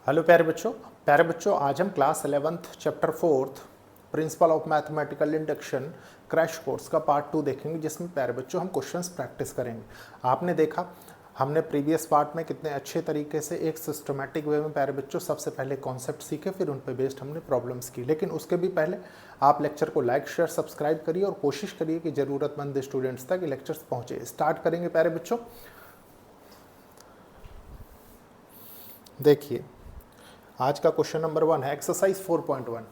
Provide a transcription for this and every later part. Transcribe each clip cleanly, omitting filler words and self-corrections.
Hello प्यारे बच्चों आज हम class 11th chapter 4th principal of mathematical induction crash course का पार्ट 2 देखेंगे, जिसमें प्यारे बच्चों हम क्वेश्चंस प्रैक्टिस करेंगे। आपने देखा हमने प्रीवियस पार्ट में कितने अच्छे तरीके से एक सिस्टमेटिक वे में प्यारे बच्चों सबसे पहले कॉन्सेप्ट सीखे, फिर उन पर बेस्ड हमने प्रॉब्लम्स की। लेकिन उसके भी पहले आप लेक्चर को लाइक शेयर सब्सक्राइब करिए और कोशिश करिए कि ज़रूरतमंद स्टूडेंट्स तक ये लेक्चर्स पहुँचे। स्टार्ट करेंगे प्यारे बच्चों। देखिए आज का क्वेश्चन नंबर 1 है exercise 4.1।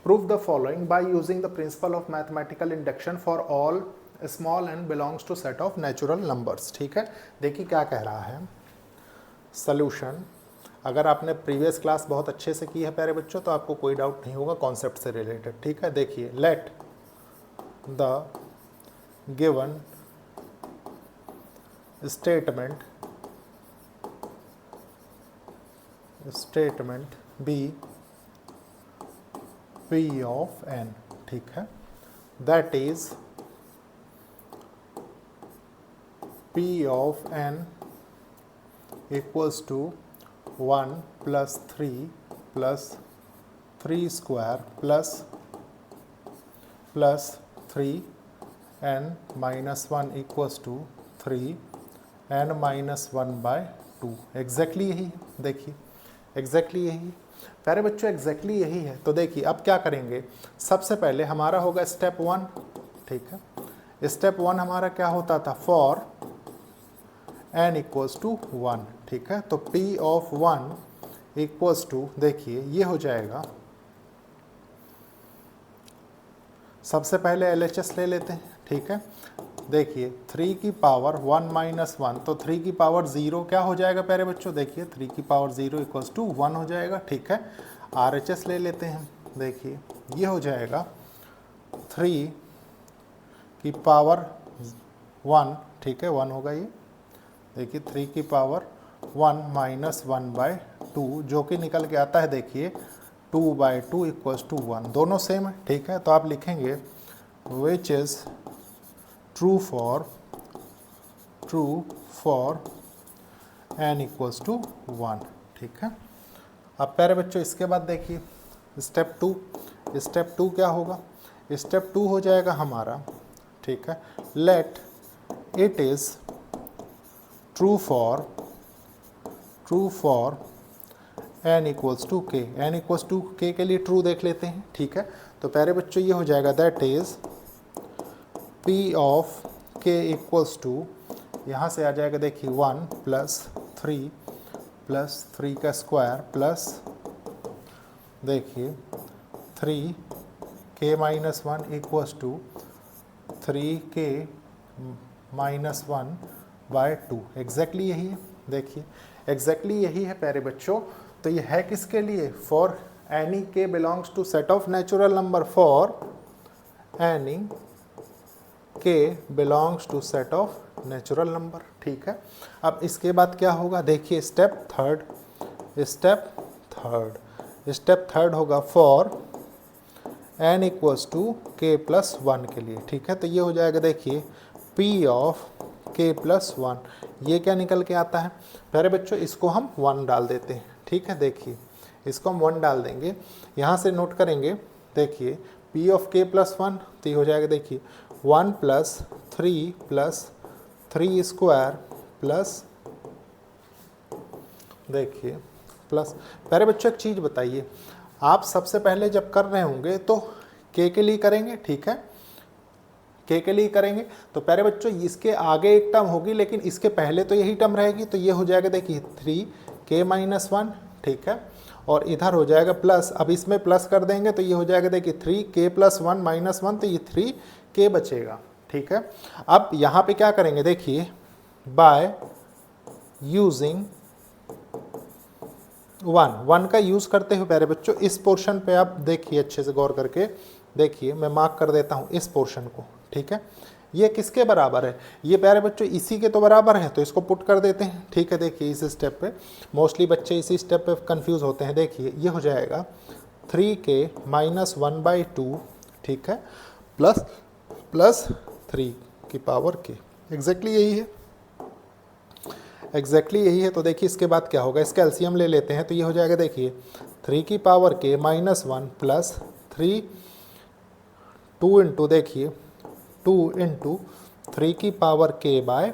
Prove the following by using the principle of mathematical induction for all small n belongs to set of natural numbers. ठीक है, देखिए क्या कह रहा है सॉल्यूशन। अगर आपने प्रीवियस क्लास बहुत अच्छे से की है प्यारे बच्चों तो आपको कोई डाउट नहीं होगा कॉन्सेप्ट से रिलेटेड। ठीक है, देखिए let the given statement be P of n। ठीक है, that is P of n equals to 1 + 3 + 3 square plus 3n - 1 equals to 3n - 1/2। Exactly यही है, देखिए एग्जैक्टली यही प्यारे बच्चों, एग्जैक्टली यही है। तो देखिए अब क्या करेंगे, सबसे पहले हमारा होगा स्टेप 1। ठीक है, स्टेप 1 हमारा क्या होता था, फॉर n इक्वल्स टू 1। ठीक है, तो P of 1 इक्वल्स टू, देखिए ये हो जाएगा, सबसे पहले LHS ले लेते हैं। ठीक है, देखिए 3 की पावर 1 - 1, तो 3 की पावर 0 क्या हो जाएगा प्यारे बच्चों, देखिए 3 की पावर 0 इक्वल्स टू 1 हो जाएगा। ठीक है, RHS ले लेते हैं, देखिए ये हो जाएगा 3 की पावर 1। ठीक है, 1 होगा ये, देखिए 3 की पावर 1 - 1/2 जो कि निकल के आता है, देखिए 2/2 इक्वल्स टू 1। दोनों सेम है। ठीक है, तो आप लिखेंगे which is true for n equals to 1। ठीक है, अब प्यारे बच्चों इसके बाद देखिए स्टेप 2 क्या होगा, स्टेप 2 हो जाएगा हमारा, ठीक है, let it is true for n equals to k। n equals to k के लिए ट्रू देख लेते हैं। ठीक है, तो प्यारे बच्चों ये हो जाएगा that is P of k equals to, यहाँ से आ जाएगा देखिए 1 + 3 का स्क्वायर प्लस, देखिए 3k - 1 equals to 3k - 1/2। Exactly यही है, देखिए एग्जैक्टली यही है प्यारे बच्चों। तो ये है किसके लिए, for any k belongs to set of natural number, for any k belongs to set of natural number. ठीक है, अब इसके बाद क्या होगा, देखिए स्टेप थर्ड होगा for n equals to k + 1 के लिए। ठीक है, तो ये हो जाएगा देखिए P ऑफ k + 1। ये क्या निकल के आता है प्यारे बच्चों, इसको हम 1 डाल देते हैं। ठीक है, देखिए इसको हम 1 डाल देंगे, यहाँ से नोट करेंगे, देखिए P ऑफ k + 1, तो ये हो जाएगा देखिए 1 + 3 + 3 स्क्वायर प्लस, देखिए प्लस। प्यारे बच्चों एक चीज़ बताइए, आप सबसे पहले जब कर रहे होंगे तो k के लिए करेंगे। ठीक है, k के लिए करेंगे, तो प्यारे बच्चों इसके आगे एक टर्म होगी लेकिन इसके पहले तो यही टर्म रहेगी, तो ये हो जाएगा देखिए 3k - 1। ठीक है, और इधर हो जाएगा प्लस, अब इसमें प्लस कर देंगे तो ये हो जाएगा देखिए 3k + 1 - 1, तो ये 3k बचेगा। ठीक है, अब यहाँ पे क्या करेंगे, देखिए बाय यूजिंग 1 का यूज़ करते हुए प्यारे बच्चों इस पोर्शन पे आप देखिए अच्छे से गौर करके, देखिए मैं मार्क कर देता हूँ इस पोर्शन को। ठीक है, ये किसके बराबर है, ये प्यारे बच्चों इसी के तो बराबर है, तो इसको पुट कर देते हैं। ठीक है, देखिए इस स्टेप पे मोस्टली बच्चे इसी स्टेप पे कंफ्यूज होते हैं। देखिए ये हो जाएगा 3k - 1/2। ठीक है, प्लस 3 की पावर k। एग्जैक्टली यही है। एग्जैक्टली यही है। तो देखिए इसके बाद क्या होगा, इसका एलसीएम ले लेते हैं तो ये हो जाएगा देखिए 3 की power k minus 1 plus 3 2 into देखिए 2 इंटू 3 की पावर k बाय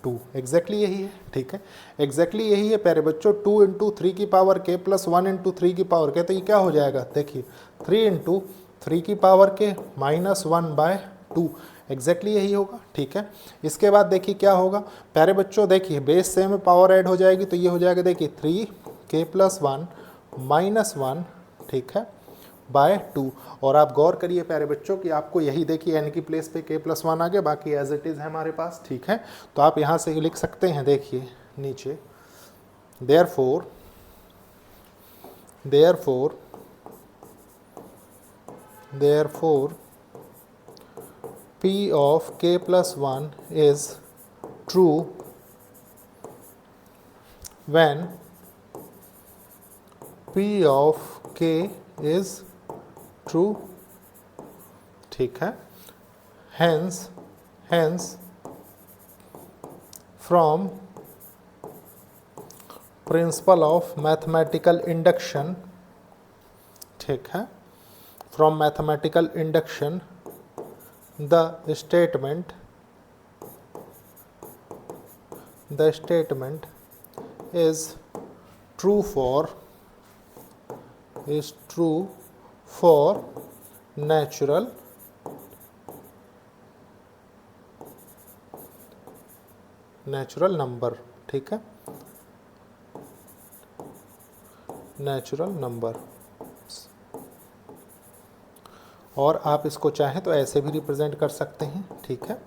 2। एग्जैक्टली यही है, ठीक है, एग्जैक्टली यही है प्यारे बच्चों। 2 इंटू 3 की पावर k प्लस 1 इंटू 3 की पावर k, तो ये क्या हो जाएगा देखिए 3 इंटू 3 की power k minus 1 by 2। Exactly यही होगा, ठीक है। इसके बाद देखिए क्या होगा प्यारे बच्चों, देखिए बेस से में पावर ऐड हो जाएगी तो ये हो जाएगा देखिए 3k प्लस 1 माइनस 1, ठीक है, बाय 2। और आप गौर करिए प्यारे बच्चों कि आपको यही देखिए n की प्लेस पे k प्लस 1 आ गया, बाकी एज इट इज़ है हमारे पास, ठीक है। तो आप यहाँ से लिख सकते हैं देखिए नीचे therefore p of k plus 1 is true when p of k is true, ठीक है। hence from principle of mathematical induction, ठीक है, from mathematical induction the statement is true for natural number, ठीक है, नेचुरल नंबर। और आप इसको चाहें तो ऐसे भी रिप्रेजेंट कर सकते हैं, ठीक है,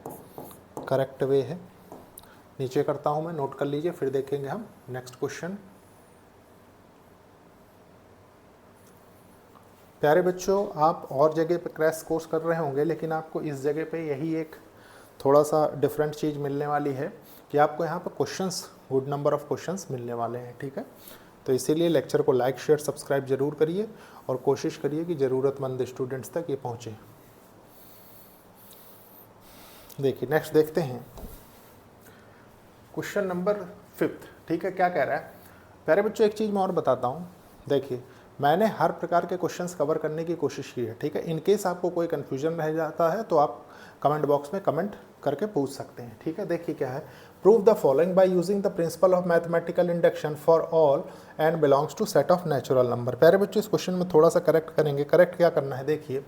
करेक्ट वे है। नीचे करता हूं मैं, नोट कर लीजिए, फिर देखेंगे हम नेक्स्ट क्वेश्चन। प्यारे बच्चों, आप और जगह पे क्रैश कोर्स कर रहे होंगे, लेकिन आपको इस जगह पे यही एक थोड़ा सा डिफरेंट चीज़ मिलने वाली है कि आपको यहाँ पर questions, good number of questions मिलने वाले हैं, ठीक है। तो इसीलिए लेक्चर को लाइक शेयर सब्सक्राइब जरूर करिए और कोशिश करिए कि ज़रूरतमंद स्टूडेंट्स तक ये पहुँचे। देखिए नेक्स्ट देखते हैं क्वेश्चन नंबर 5, ठीक है। क्या कह रहा है प्यारे बच्चों, एक चीज़ मैं और बताता हूँ। देखिए मैंने हर प्रकार के क्वेश्चंस कवर करने की कोशिश की है, ठीक है। इन केस आपको कोई कन्फ्यूजन रह जाता है तो आप कमेंट बॉक्स में कमेंट करके पूछ सकते हैं, ठीक है। देखिए क्या है, prove the following by using the principle of mathematical induction for all and belongs to set of natural number. प्यारे बच्चों, इस क्वेश्चन में थोड़ा सा करेक्ट करेंगे। करेक्ट क्या करना है, देखिए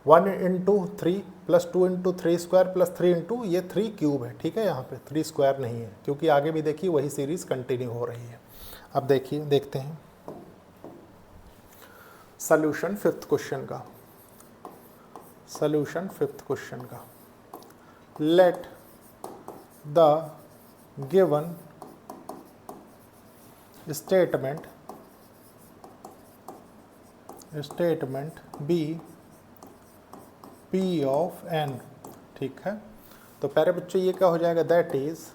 1 into 3 plus 2 into 3 square plus 3 into ये 3 क्यूब है, ठीक है। यहाँ पे 3 स्क्वायर नहीं है, क्योंकि आगे भी देखिए वही सीरीज कंटिन्यू हो रही है। अब देखिए देखते हैं सॉल्यूशन फिफ्थ क्वेश्चन का। सॉल्यूशन फिफ्थ क्वेश्चन का, let the given statement be P of n, ठीक है। तो प्यारे बच्चों ये क्या हो जाएगा, that is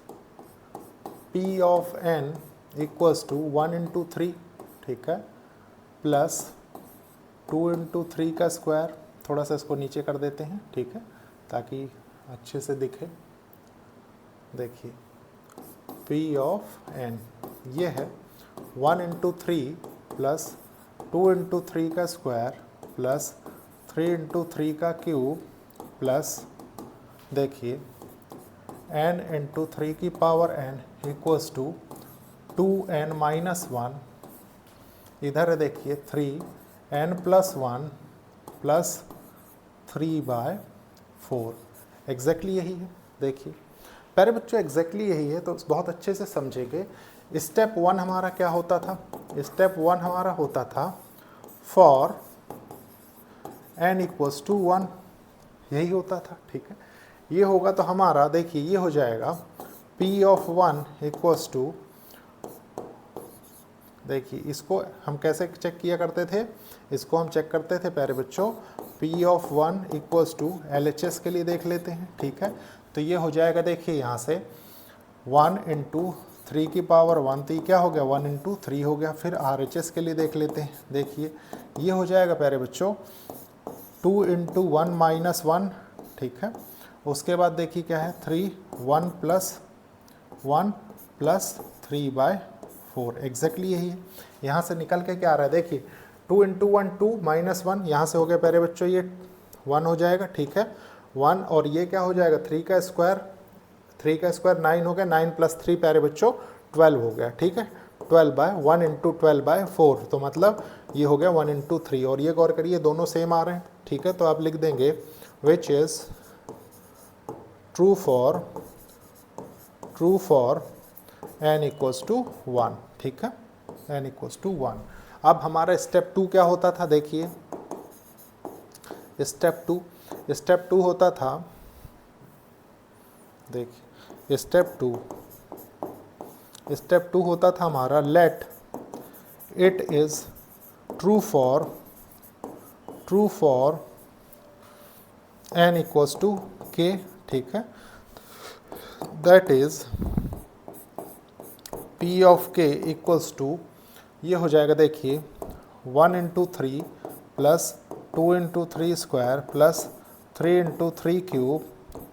P of n equals to 1 into 3, ठीक है, प्लस 2 इंटू 3 का स्क्वायर। थोड़ा सा इसको नीचे कर देते हैं, ठीक है, ताकि अच्छे से दिखे। देखिए P ऑफ n ये है 1 इंटू 3 प्लस 2 इंटू 3 का स्क्वायर प्लस 3 इंटू 3 का क्यूब प्लस देखिए n इंटू 3 की power n equals to 2n minus 1। इधर है देखिए 3n प्लस 1 प्लस 3/4। एग्जैक्टली यही है। देखिए प्यारे बच्चों, एग्जैक्टली यही है, तो बहुत अच्छे से समझेंगे। स्टेप 1 हमारा क्या होता था, स्टेप 1 हमारा होता था फॉर n इक्वल्स टू 1, यही होता था, ठीक है। ये होगा तो हमारा देखिए ये हो जाएगा P ऑफ 1 इक्वल्स टू, देखिए इसको हम कैसे चेक किया करते थे, इसको हम चेक करते थे प्यारे बच्चों, P of 1 equals to LHS के लिए देख लेते हैं, ठीक है। तो ये हो जाएगा देखिए यहाँ से 1 इंटू 3 की पावर 1, तो ये क्या हो गया 1 इंटू 3 हो गया। फिर RHS के लिए देख लेते हैं, देखिए ये हो जाएगा प्यारे बच्चों 2 इंटू 1 माइनस 1, ठीक है। उसके बाद देखिए क्या है 3 1 प्लस 1 3/4 एग्जैक्टली यही है। यहाँ से निकल के क्या आ रहा है देखिए, 2 × 1 2 -1, यहाँ से हो गया प्यारे बच्चों ये 1 हो जाएगा, ठीक है 1, और ये क्या हो जाएगा 3 का स्क्वायर 9 हो गया, 9 + 3 प्यारे बच्चों 12 हो गया, ठीक है 12/1 × 12/4, तो मतलब ये हो गया 1 × 3, और ये गौर करिए दोनों सेम आ रहे हैं, ठीक है। तो आप लिख देंगे विच इज़ ट्रू फॉर n = 1, ठीक है n = 1। अब हमारा स्टेप 2 क्या होता था देखिए, स्टेप टू होता था, देखिए स्टेप टू होता था हमारा late it is true for n = k, ठीक है, that is p of k = ये हो जाएगा देखिए 1 × 3 plus 2 × 3 square plus 3 × 3 cube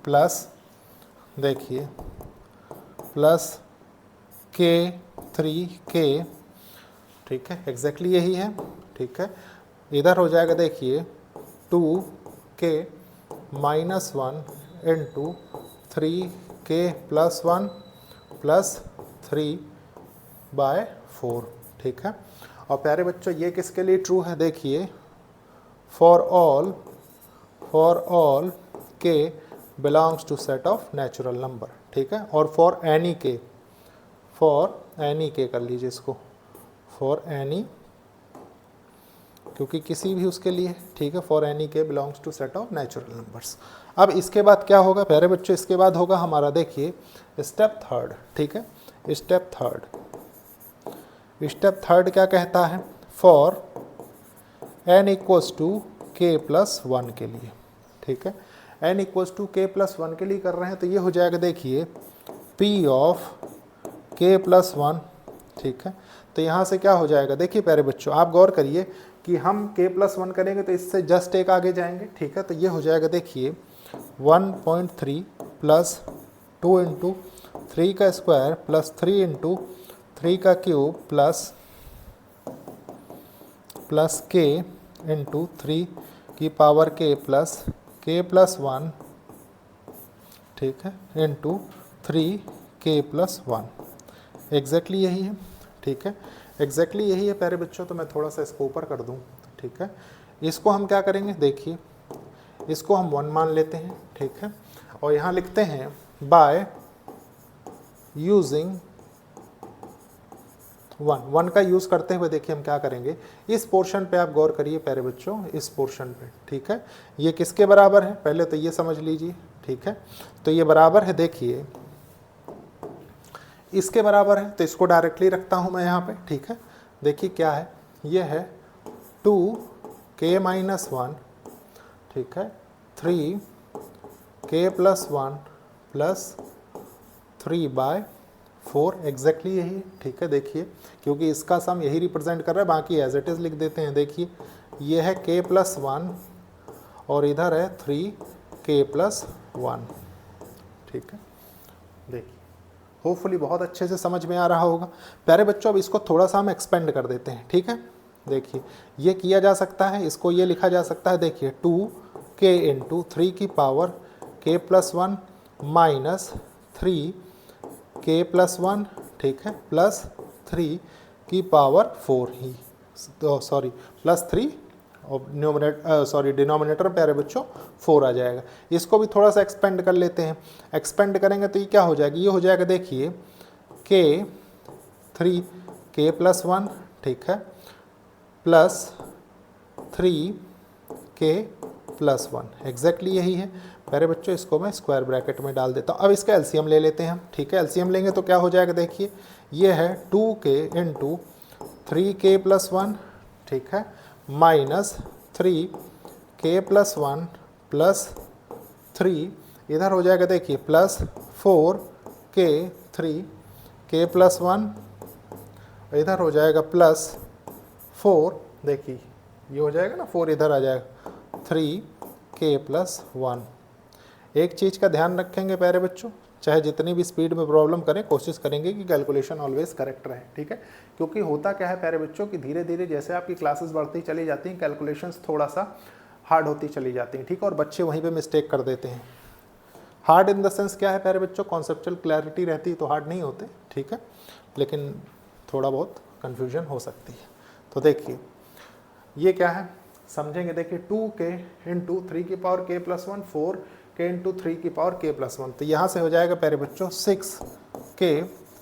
plus देखिए प्लस k, ठीक है एग्जैक्टली यही है, ठीक है। इधर हो जाएगा देखिए 2k - 1 × 3k + 1 प्लस 3/4, ठीक है। और प्यारे बच्चों ये किसके लिए ट्रू है देखिए, for all k belongs to set of natural number, ठीक है। और फॉर एनी के कर लीजिए इसको, फॉर एनी क्योंकि किसी भी उसके लिए, ठीक है, for any k belongs to set of natural numbers. अब इसके बाद क्या होगा प्यारे बच्चों, इसके बाद होगा हमारा देखिए स्टेप थर्ड, ठीक है। स्टेप थर्ड क्या कहता है, फॉर n = k + 1 के लिए, ठीक है n = k + 1 के लिए कर रहे हैं, तो ये हो जाएगा देखिए p of k + 1, ठीक है। तो यहाँ से क्या हो जाएगा देखिए प्यारे बच्चों, आप गौर करिए कि हम k + 1 करेंगे तो इससे जस्ट एक आगे जाएंगे, ठीक है। तो ये हो जाएगा देखिए 1.3 प्लस 2 × 3 का स्क्वायर प्लस 3 × 3 का क्यूब प्लस k × 3 की पावर k प्लस k + 1, ठीक है × 3k + 1 एग्जैक्टली यही है, ठीक है एग्जैक्टली यही है प्यारे बच्चों। तो मैं थोड़ा सा इसको ऊपर कर दूं, ठीक है। इसको हम क्या करेंगे देखिए, इसको हम 1 मान लेते हैं, ठीक है, और यहाँ लिखते हैं बाय यूजिंग 1 का यूज़ करते हुए देखिए हम क्या करेंगे, इस पोर्शन पे आप गौर करिए प्यारे बच्चों, इस पोर्शन पे, ठीक है। ये किसके बराबर है पहले तो ये समझ लीजिए, ठीक है। तो ये बराबर है देखिए इसके बराबर है, तो इसको डायरेक्टली रखता हूँ मैं यहाँ पे, ठीक है। देखिए क्या है, ये है 2k - 1, ठीक है 3k + 1 प्लस 3/4 एग्जैक्टली यही, ठीक है। देखिए क्योंकि इसका सम यही रिप्रेजेंट कर रहा है, बाकी एज इट इज़ लिख देते हैं। देखिए ये है k + 1 और इधर है 3k + 1, ठीक है। देखिए होपफुली बहुत अच्छे से समझ में आ रहा होगा प्यारे बच्चों। अब इसको थोड़ा सा हम एक्सपेंड कर देते हैं, ठीक है। देखिए ये किया जा सकता है, इसको ये लिखा जा सकता है देखिए 2k × 3 की पावर k + 1 माइनस 3k + 1, ठीक है, प्लस 3 की पावर 4 ही, सॉरी प्लस 3 और डिनोमिनेटर प्यारे बच्चों 4 आ जाएगा। इसको भी थोड़ा सा एक्सपेंड कर लेते हैं, एक्सपेंड करेंगे तो ये क्या हो जाएगा, ये हो जाएगा देखिए k 3k + 1, ठीक है, प्लस 3k + 1 एग्जैक्टली यही है प्यारे बच्चों। इसको मैं स्क्वायर ब्रैकेट में डाल देता हूँ। अब इसका एलसीएम ले लेते हैं हम, ठीक है। एलसीएम लेंगे तो क्या हो जाएगा देखिए, ये है 2k × 3k + 1, ठीक है, माइनस 3k + 1 प्लस 3, इधर हो जाएगा देखिए प्लस 4k 3k + 1, इधर हो जाएगा प्लस 4, देखिए ये हो जाएगा ना 4 इधर आ जाएगा 3k + 1। एक चीज़ का ध्यान रखेंगे प्यारे बच्चों, चाहे जितनी भी स्पीड में प्रॉब्लम करें, कोशिश करेंगे कि कैलकुलेशन ऑलवेज करेक्ट रहे, ठीक है। क्योंकि होता क्या है प्यारे बच्चों कि धीरे धीरे जैसे आपकी क्लासेस बढ़ती चली जाती हैं, कैलकुलेशंस थोड़ा सा हार्ड होती चली जाती हैं, ठीक है, और बच्चे वहीं पे मिस्टेक कर देते हैं। हार्ड इन द सेंस क्या है प्यारे बच्चों, कॉन्सेप्चुअल क्लैरिटी रहती है तो हार्ड नहीं होते, ठीक है, लेकिन थोड़ा बहुत कन्फ्यूजन हो सकती है। तो देखिए ये क्या है समझेंगे, देखिए 2k इंटू 3 की power k plus 1, 4k into 3 की पावर k प्लस 1, तो यहाँ से हो जाएगा प्यारे बच्चों 6k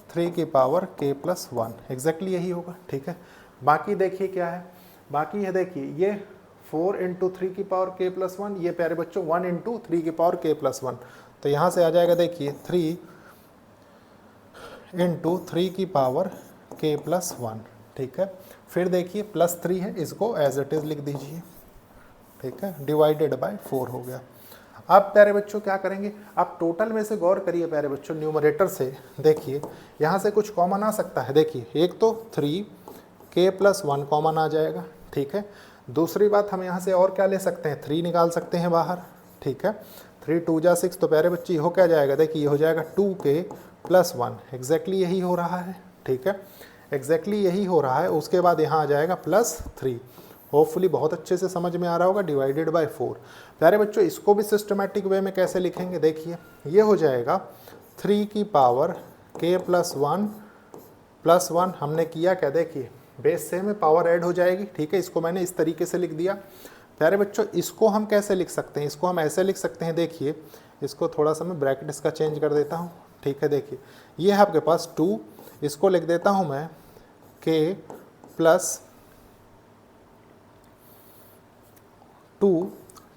3 की पावर k प्लस 1, एग्जैक्टली यही होगा, ठीक है। बाकी देखिए क्या है, बाकी है देखिए ये 4 इंटू 3 की पावर k प्लस 1, ये प्यारे बच्चों 1 इंटू 3 की पावर k प्लस 1, तो यहाँ से आ जाएगा देखिए 3 इंटू 3 की पावर k प्लस 1, ठीक है। फिर देखिए प्लस 3 है, इसको एज इट इज़ लिख दीजिए, ठीक है, डिवाइडेड बाय 4 हो गया। अब प्यारे बच्चों क्या करेंगे, आप टोटल में से गौर करिए प्यारे बच्चों, न्यूमरेटर से देखिए यहाँ से कुछ कॉमन आ सकता है, देखिए एक तो 3k प्लस 1 कॉमन आ जाएगा, ठीक है। दूसरी बात हम यहाँ से और क्या ले सकते हैं, 3 निकाल सकते हैं बाहर, ठीक है। 3 2 जा 6, तो प्यारे बच्चे हो क्या जाएगा, देखिए ये हो जाएगा 2k प्लस 1, एग्जैक्टली यही हो रहा है, ठीक है, एग्जैक्टली यही हो रहा है। उसके बाद यहाँ आ जाएगा प्लस 3, होपफुली बहुत अच्छे से समझ में आ रहा होगा, डिवाइडेड बाय 4। प्यारे बच्चों इसको भी सिस्टमैटिक वे में कैसे लिखेंगे, देखिए ये हो जाएगा 3 की पावर k प्लस 1 हमने किया क्या, देखिए बेस से में पावर ऐड हो जाएगी, ठीक है, इसको मैंने इस तरीके से लिख दिया। प्यारे बच्चों इसको हम कैसे लिख सकते हैं, इसको हम ऐसे लिख सकते हैं, देखिए इसको थोड़ा सा मैं ब्रैकेट इसका चेंज कर देता हूँ, ठीक है। देखिए ये है आपके पास 2, इसको लिख देता हूँ मैं k प्लस 2,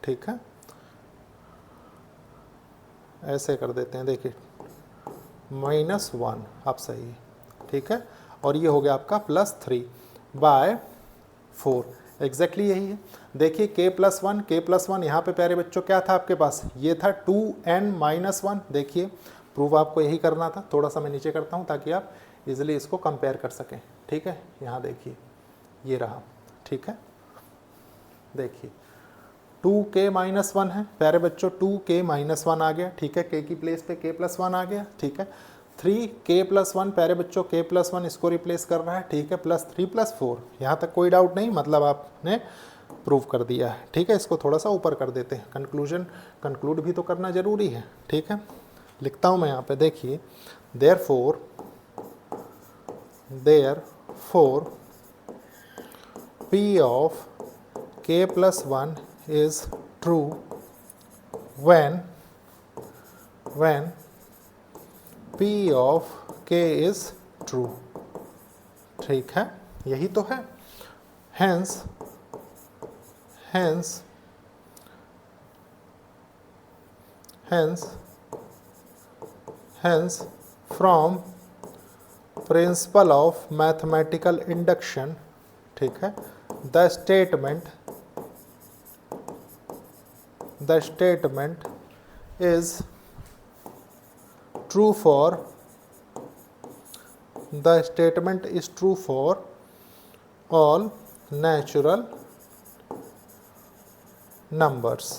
ठीक है, ऐसे कर देते हैं, देखिए -1, आप सही है, ठीक है, और ये हो गया आपका प्लस 3 बाय 4, एग्जैक्टली यही है। देखिए k प्लस 1 यहाँ पे प्यारे बच्चों क्या था आपके पास, ये था 2n-1, देखिए प्रूव आपको यही करना था। थोड़ा सा मैं नीचे करता हूँ ताकि आप इजीली इसको कंपेयर कर सकें, ठीक है। यहाँ देखिए ये रहा, ठीक है, देखिए 2k-1 है प्यारे बच्चों, 2k-1 आ गया, ठीक है, k की प्लेस पे k प्लस 1 आ गया, ठीक है। 3k प्लस 1 प्यारे बच्चों, k प्लस 1 इसको रिप्लेस कर रहा है, ठीक है, प्लस 3 प्लस 4, यहाँ तक कोई डाउट नहीं, मतलब आपने प्रूव कर दिया है, ठीक है। इसको थोड़ा सा ऊपर कर देते हैं, कंक्लूड भी तो करना जरूरी है, ठीक है। लिखता हूँ मैं यहाँ पे, देखिए therefore p of k plus 1 is true when p of k is true, ठीक है, यही तो है। hence from principle of mathematical induction, ठीक है, the statement is true for all natural numbers।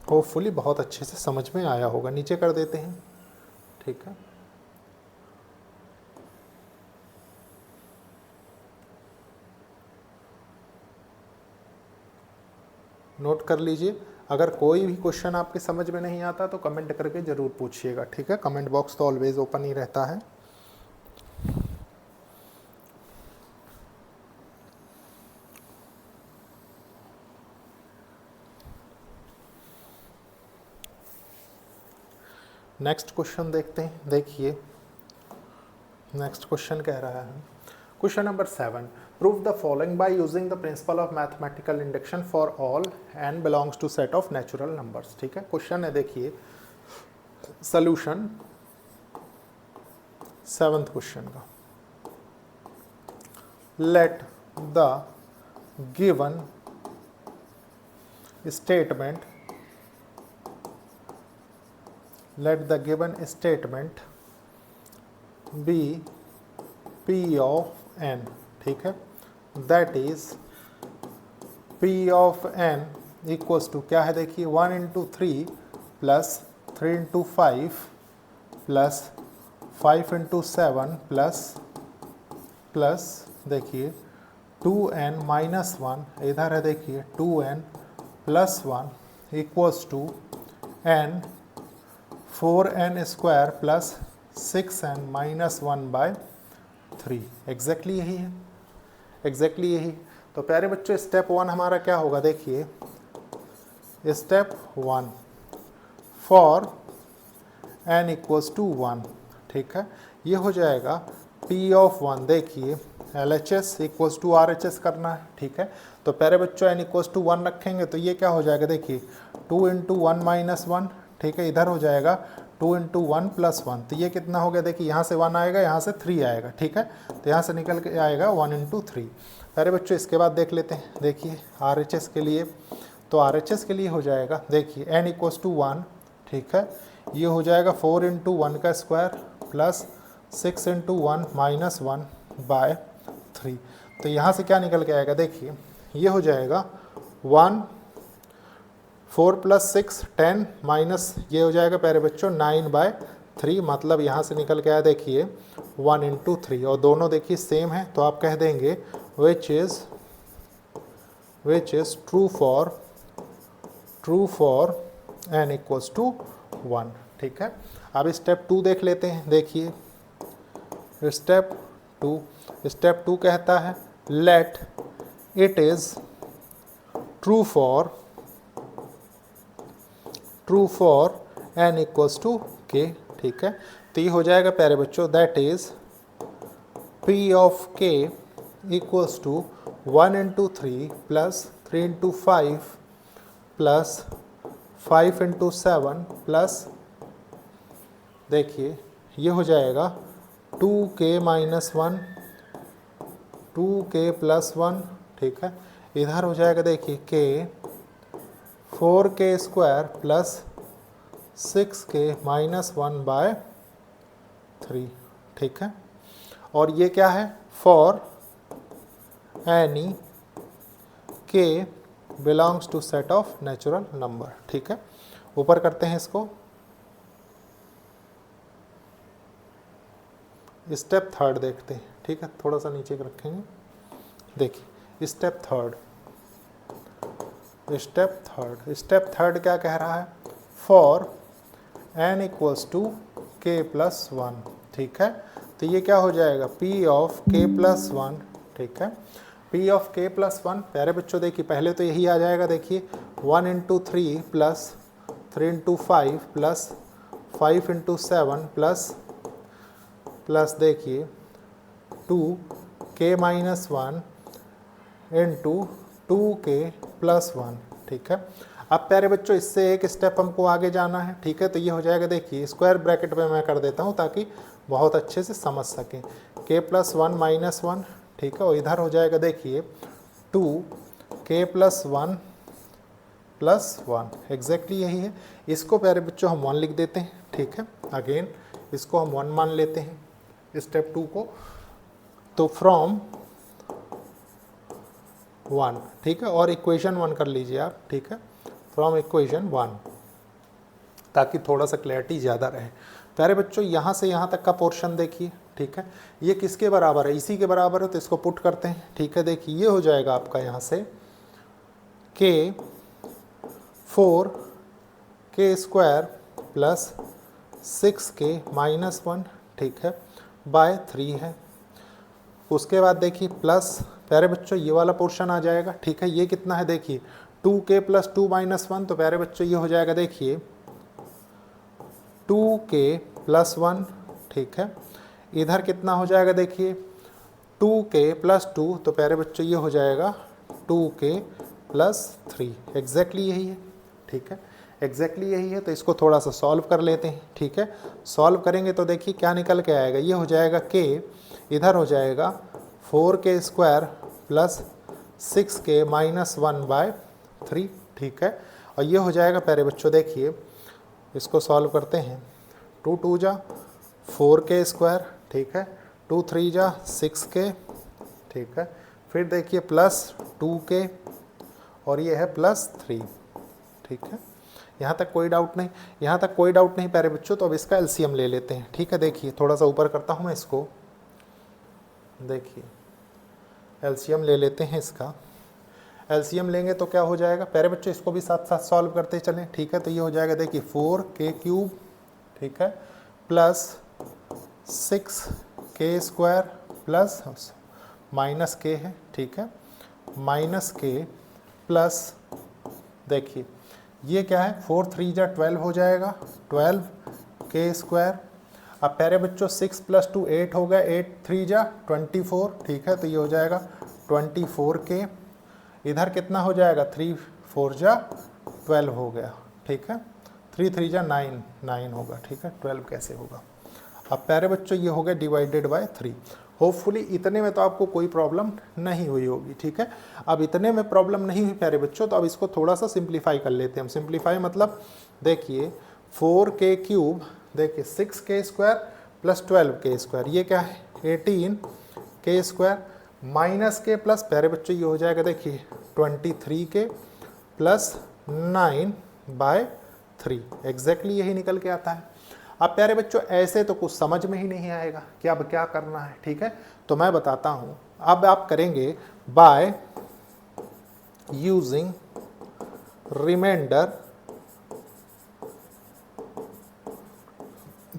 Hopefully बहुत अच्छे से समझ में आया होगा, नीचे कर देते हैं, ठीक है। नोट कर लीजिए, अगर कोई भी क्वेश्चन आपके समझ में नहीं आता तो कमेंट करके ज़रूर पूछिएगा, ठीक है, कमेंट बॉक्स तो ऑलवेज ओपन ही रहता है। नेक्स्ट क्वेश्चन देखते हैं, देखिए नेक्स्ट क्वेश्चन कह रहा है, question number 7, prove the following by using the principle of mathematical induction for all n belongs to set of natural numbers, ठीक है। क्वेश्चन है देखिए सोल्यूशन 7th क्वेश्चन का, let the given statement be p of n, ठीक है, that is p of n equals to क्या है, देखिए 1 into 3 plus 3 into 5 plus 5 into 7 plus देखिए 2n माइनस 1, इधर है देखिए 2n plus 1 equals to n 4n square plus 6n minus 1 by 3। Exactly यही है, एग्जैक्टली यही। तो प्यारे बच्चों स्टेप 1 हमारा क्या होगा, देखिए step 1 for n equals to 1, ठीक है, ये हो जाएगा p ऑफ 1। देखिए LHS इक्वल्स टू RHS करना है, ठीक है। तो प्यारे बच्चों n इक्वल्स टू 1 रखेंगे तो ये क्या हो जाएगा, देखिए 2 इंटू 1 माइनस 1, ठीक है, इधर हो जाएगा 2 इंटू 1 प्लस 1, तो ये कितना हो गया, देखिए यहाँ से 1 आएगा, यहाँ से 3 आएगा, ठीक है, तो यहाँ से निकल के आएगा 1 इंटू 3। प्यारे बच्चों इसके बाद देख लेते हैं, देखिए RHS के लिए, तो RHS के लिए हो जाएगा, देखिए n इक्वल्स टू 1, ठीक है, ये हो जाएगा 4 इंटू 1 का square plus 6 into 1 minus 1 by 3। तो यहाँ से क्या निकल के आएगा, देखिए ये हो जाएगा 1 4 प्लस 6 10 माइनस ये हो जाएगा प्यारे बच्चों 9 बाय 3, मतलब यहाँ से निकल के आया देखिए 1 इंटू 3, और दोनों देखिए सेम है, तो आप कह देंगे which is true for n equals to 1, ठीक है। अब स्टेप 2 देख लेते हैं, देखिए स्टेप 2 कहता है let it is true for n equals to k, ठीक है। तो ये हो जाएगा प्यारे बच्चों that is p of k equals to 1 into 3 plus 3 into 5 plus 5 into 7 plus देखिए ये हो जाएगा 2k माइनस 1 2k प्लस 1, ठीक है, इधर हो जाएगा देखिए k 4k square plus 6k minus 1 by 3, ठीक है। और ये क्या है, for any k belongs to set of natural number, ठीक है। ऊपर करते हैं इसको, स्टेप 3 देखते हैं, ठीक है, थोड़ा सा नीचे रखेंगे, देखिए स्टेप 3 क्या कह रहा है, for n equals to k plus 1, ठीक है। तो ये क्या हो जाएगा p ऑफ k प्लस 1, ठीक है, p ऑफ k प्लस 1। प्यारे बच्चों देखिए पहले तो यही आ जाएगा, देखिए 1 into 3 plus 3 into 5 plus 5 into 7 plus देखिए 2k minus 1 into 2k plus 1, ठीक है। अब प्यारे बच्चों इससे एक स्टेप हमको आगे जाना है, ठीक है। तो ये हो जाएगा, देखिए स्क्वायर ब्रैकेट में मैं कर देता हूँ ताकि बहुत अच्छे से समझ सकें, k प्लस 1 माइनस 1, ठीक है, और इधर हो जाएगा देखिए 2k प्लस 1 प्लस 1, एग्जैक्टली यही है। इसको प्यारे बच्चों हम 1 लिख देते हैं, ठीक है, अगेन इसको हम 1 मान लेते हैं स्टेप 2 को, तो फ्रॉम 1, ठीक है, और इक्वेशन 1 कर लीजिए आप, ठीक है, फ्रॉम इक्वेशन 1, ताकि थोड़ा सा क्लैरिटी ज़्यादा रहे। प्यारे बच्चों यहाँ से यहाँ तक का पोर्शन देखिए, ठीक है, ये किसके बराबर है, इसी के बराबर है, तो इसको पुट करते हैं, ठीक है। देखिए ये हो जाएगा आपका यहाँ से k 4k square plus 6k minus 1, ठीक है, बाय 3 है। उसके बाद देखिए प्लस प्यारे बच्चों ये वाला पोर्शन आ जाएगा, ठीक है, ये कितना है, देखिए 2k प्लस 2 माइनस 1, तो प्यारे बच्चों ये हो जाएगा देखिए 2k प्लस 1, ठीक है, इधर कितना हो जाएगा, देखिए 2k प्लस 2, तो प्यारे बच्चों ये हो जाएगा 2k प्लस 3, एग्जैक्टली यही है, ठीक है, एग्जैक्टली यही है। तो इसको थोड़ा सा सॉल्व कर लेते हैं, ठीक है, सॉल्व करेंगे तो देखिए क्या निकल के आएगा, ये हो जाएगा k, इधर हो जाएगा 4k square plus 6k minus 1 by 3, ठीक है, और ये हो जाएगा प्यारे बच्चों, देखिए इसको सॉल्व करते हैं, 2 2 जा 4k स्क्वायर, ठीक है, 2 3 जा 6k, ठीक है, फिर देखिए प्लस 2k और ये है प्लस 3, ठीक है, यहाँ तक कोई डाउट नहीं, यहाँ तक कोई डाउट नहीं प्यारे बच्चों। तो अब इसका एलसीएम ले लेते हैं, ठीक है। देखिए थोड़ा सा ऊपर करता हूँ मैं इसको, देखिए एलसीएम ले लेते हैं इसका। एलसीएम लेंगे तो क्या हो जाएगा प्यारे बच्चों, इसको भी साथ साथ सॉल्व करते चलें, ठीक है। तो ये हो जाएगा देखिए 4k³ ठीक है प्लस 6k² प्लस -k है, ठीक है, -k प्लस देखिए ये क्या है 4 3 जा 12 हो जाएगा, 12k²। अब प्यारे बच्चों 6 + 2 8 हो गया, 8 3 जा 24, ठीक है। तो ये हो जाएगा 24k। इधर कितना हो जाएगा 3 4 जा 12 हो गया, ठीक है। 3 3 जा 9 9 होगा, ठीक है। 12 कैसे होगा। अब प्यारे बच्चों ये हो गया डिवाइडेड बाय 3। होपफुली इतने में तो आपको कोई प्रॉब्लम नहीं हुई होगी, ठीक है। अब इतने में प्रॉब्लम नहीं हुई प्यारे बच्चों, तो अब इसको थोड़ा सा सिंप्लीफाई कर लेते हैं हम। सिंप्लीफाई मतलब देखिए 4k³ देखिए 6k² प्लस 12k², ये क्या है 18k² माइनस के प्लस प्यारे बच्चों ये हो जाएगा देखिए 23k प्लस 9/3, एग्जैक्टली यही निकल के आता है। अब प्यारे बच्चों ऐसे तो कुछ समझ में ही नहीं आएगा कि अब क्या करना है, ठीक है। तो मैं बताता हूं, अब आप करेंगे बाय यूजिंग रिमाइंडर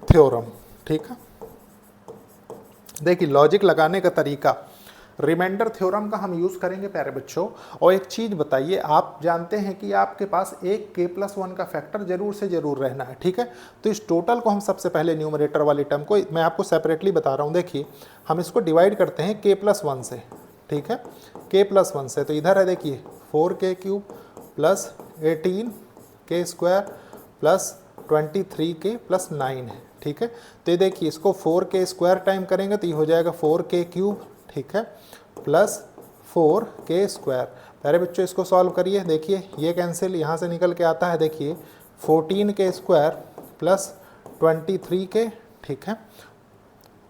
थ्योरम, ठीक है। देखिए लॉजिक लगाने का तरीका रिमाइंडर थ्योरम का हम यूज़ करेंगे प्यारे बच्चों। और एक चीज़ बताइए, आप जानते हैं कि आपके पास एक k+1 का फैक्टर जरूर से जरूर रहना है, ठीक है। तो इस टोटल को हम सबसे पहले न्यूमरेटर वाली टर्म को मैं आपको सेपरेटली बता रहा हूँ। देखिए हम इसको डिवाइड करते हैं k+1 से, ठीक है, k+1 से। तो इधर है देखिए 4k³ plus 18k² plus 23k plus 9 है, ठीक है। तो ये देखिए इसको 4k² टाइम करेंगे तो ये हो जाएगा 4k³, ठीक है, प्लस 4k²। पहले बच्चों इसको सॉल्व करिए, देखिए ये कैंसिल यहाँ से निकल के आता है, देखिए 14k² प्लस 23k, ठीक है।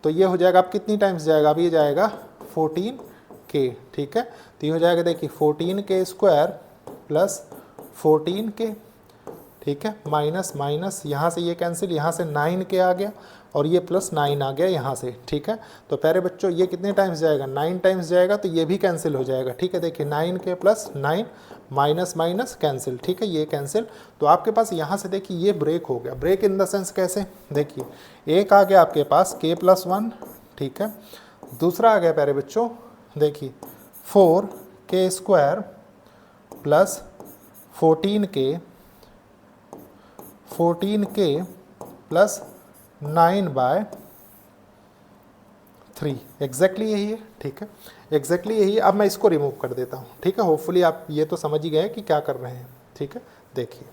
तो ये हो जाएगा, अब कितनी टाइम्स जाएगा, अब ये जाएगा 14k, ठीक है। तो ये हो जाएगा देखिए 14k² प्लस 14k, ठीक है, माइनस माइनस यहाँ से ये कैंसिल, यहाँ से 9k आ गया और ये प्लस 9 आ गया यहाँ से, ठीक है। तो प्यारे बच्चों ये कितने टाइम्स जाएगा 9 टाइम्स जाएगा, तो ये भी कैंसिल हो जाएगा, ठीक है। देखिए 9k plus 9 minus minus cancel, ठीक है, ये कैंसिल। तो आपके पास यहाँ से देखिए ये ब्रेक हो गया। ब्रेक इन द सेंस कैसे, देखिए एक आ गया आपके पास k+1, ठीक है। दूसरा आ गया प्यारे बच्चों देखिए 4k² plus 14k plus 9/3, exactly यही है, ठीक है, एग्जैक्टली यही है। अब मैं इसको रिमूव कर देता हूँ, ठीक है। होपफुली आप ये तो समझ ही गए कि क्या कर रहे हैं, ठीक है। देखिए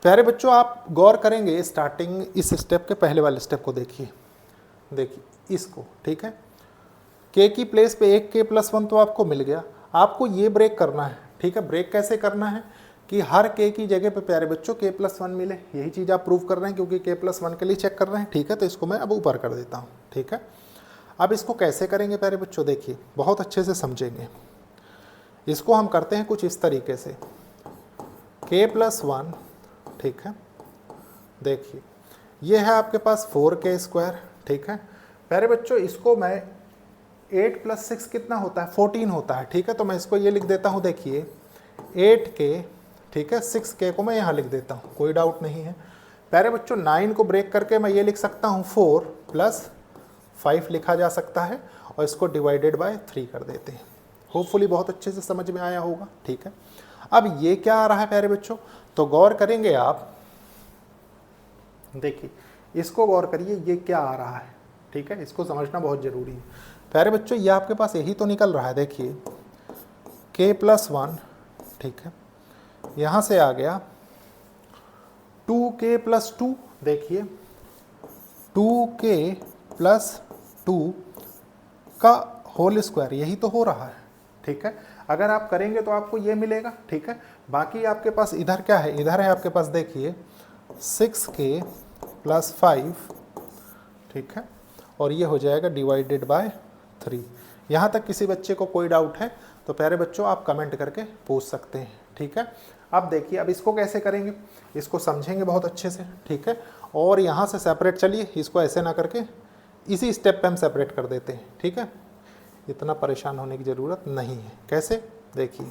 प्यारे बच्चों आप गौर करेंगे स्टार्टिंग इस स्टेप के पहले वाले स्टेप को, देखिए देखिए इसको, ठीक है। k की प्लेस पे एक k+1 तो आपको मिल गया, आपको ये ब्रेक करना है, ठीक है। ब्रेक कैसे करना है कि हर k की जगह पे प्यारे बच्चों k+1 मिले, यही चीज़ आप प्रूव कर रहे हैं क्योंकि k+1 के लिए चेक कर रहे हैं, ठीक है। तो इसको मैं अब ऊपर कर देता हूँ, ठीक है। अब इसको कैसे करेंगे प्यारे बच्चों, देखिए बहुत अच्छे से समझेंगे। इसको हम करते हैं कुछ इस तरीके से, k+1, ठीक है। देखिए ये है आपके पास 4k², ठीक है। प्यारे बच्चों इसको मैं 8 + 6 कितना होता है 14 होता है, ठीक है। तो मैं इसको ये लिख देता हूँ, देखिए 8k, ठीक है, 6k को मैं यहाँ लिख देता हूँ, कोई डाउट नहीं है। प्यारे बच्चों 9 को ब्रेक करके मैं ये लिख सकता हूँ 4 + 5 लिखा जा सकता है और इसको डिवाइडेड बाय 3 कर देते हैं। होपफुली बहुत अच्छे से समझ में आया होगा, ठीक है। अब ये क्या आ रहा है प्यारे बच्चों, तो गौर करेंगे आप, देखिए इसको गौर करिए ये क्या आ रहा है, ठीक है, इसको समझना बहुत ज़रूरी है। प्यारे बच्चों ये आपके पास यही तो निकल रहा है, देखिए k+1, ठीक है, यहाँ से आ गया 2k + 2, देखिए 2k + 2 का होल स्क्वायर, यही तो हो रहा है, ठीक है। अगर आप करेंगे तो आपको ये मिलेगा, ठीक है। बाकी आपके पास इधर क्या है, इधर है आपके पास देखिए 6k + 5, ठीक है, और ये हो जाएगा डिवाइडेड बाय 3। यहाँ तक किसी बच्चे को कोई डाउट है तो प्यारे बच्चों आप कमेंट करके पूछ सकते हैं, ठीक है। अब देखिए, अब इसको कैसे करेंगे, इसको समझेंगे बहुत अच्छे से, ठीक है। और यहाँ से सेपरेट, चलिए इसको ऐसे ना करके इसी स्टेप पे हम सेपरेट कर देते हैं, ठीक है। इतना परेशान होने की ज़रूरत नहीं है। कैसे, देखिए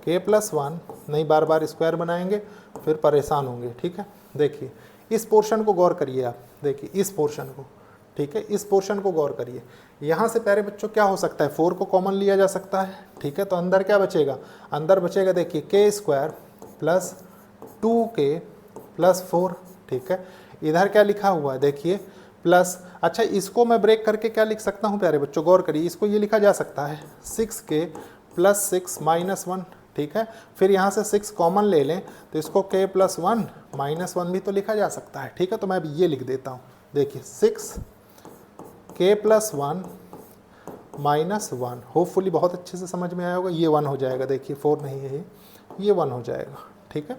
k+1, नहीं बार बार स्क्वायर बनाएंगे फिर परेशान होंगे, ठीक है। देखिए इस पोर्शन को गौर करिए आप, देखिए इस पोर्शन को, ठीक है, इस पोर्शन को गौर करिए। यहाँ से प्यारे बच्चों क्या हो सकता है, 4 को कॉमन लिया जा सकता है, ठीक है। तो अंदर क्या बचेगा, अंदर बचेगा देखिए k² + 2k + 4, ठीक है। इधर क्या लिखा हुआ है, देखिए प्लस, अच्छा इसको मैं ब्रेक करके क्या लिख सकता हूँ प्यारे बच्चों, गौर करिए, इसको ये लिखा जा सकता है 6k + 6 - 1, ठीक है। फिर यहाँ से 6 कॉमन ले लें तो इसको k + 1 - 1 भी तो लिखा जा सकता है, ठीक है। तो मैं अभी ये लिख देता हूँ, देखिए 6k + 1 - 1, होपफुली बहुत अच्छे से समझ में आया होगा। ये 1 हो जाएगा, देखिए 4 नहीं है ये 1 हो जाएगा, ठीक है।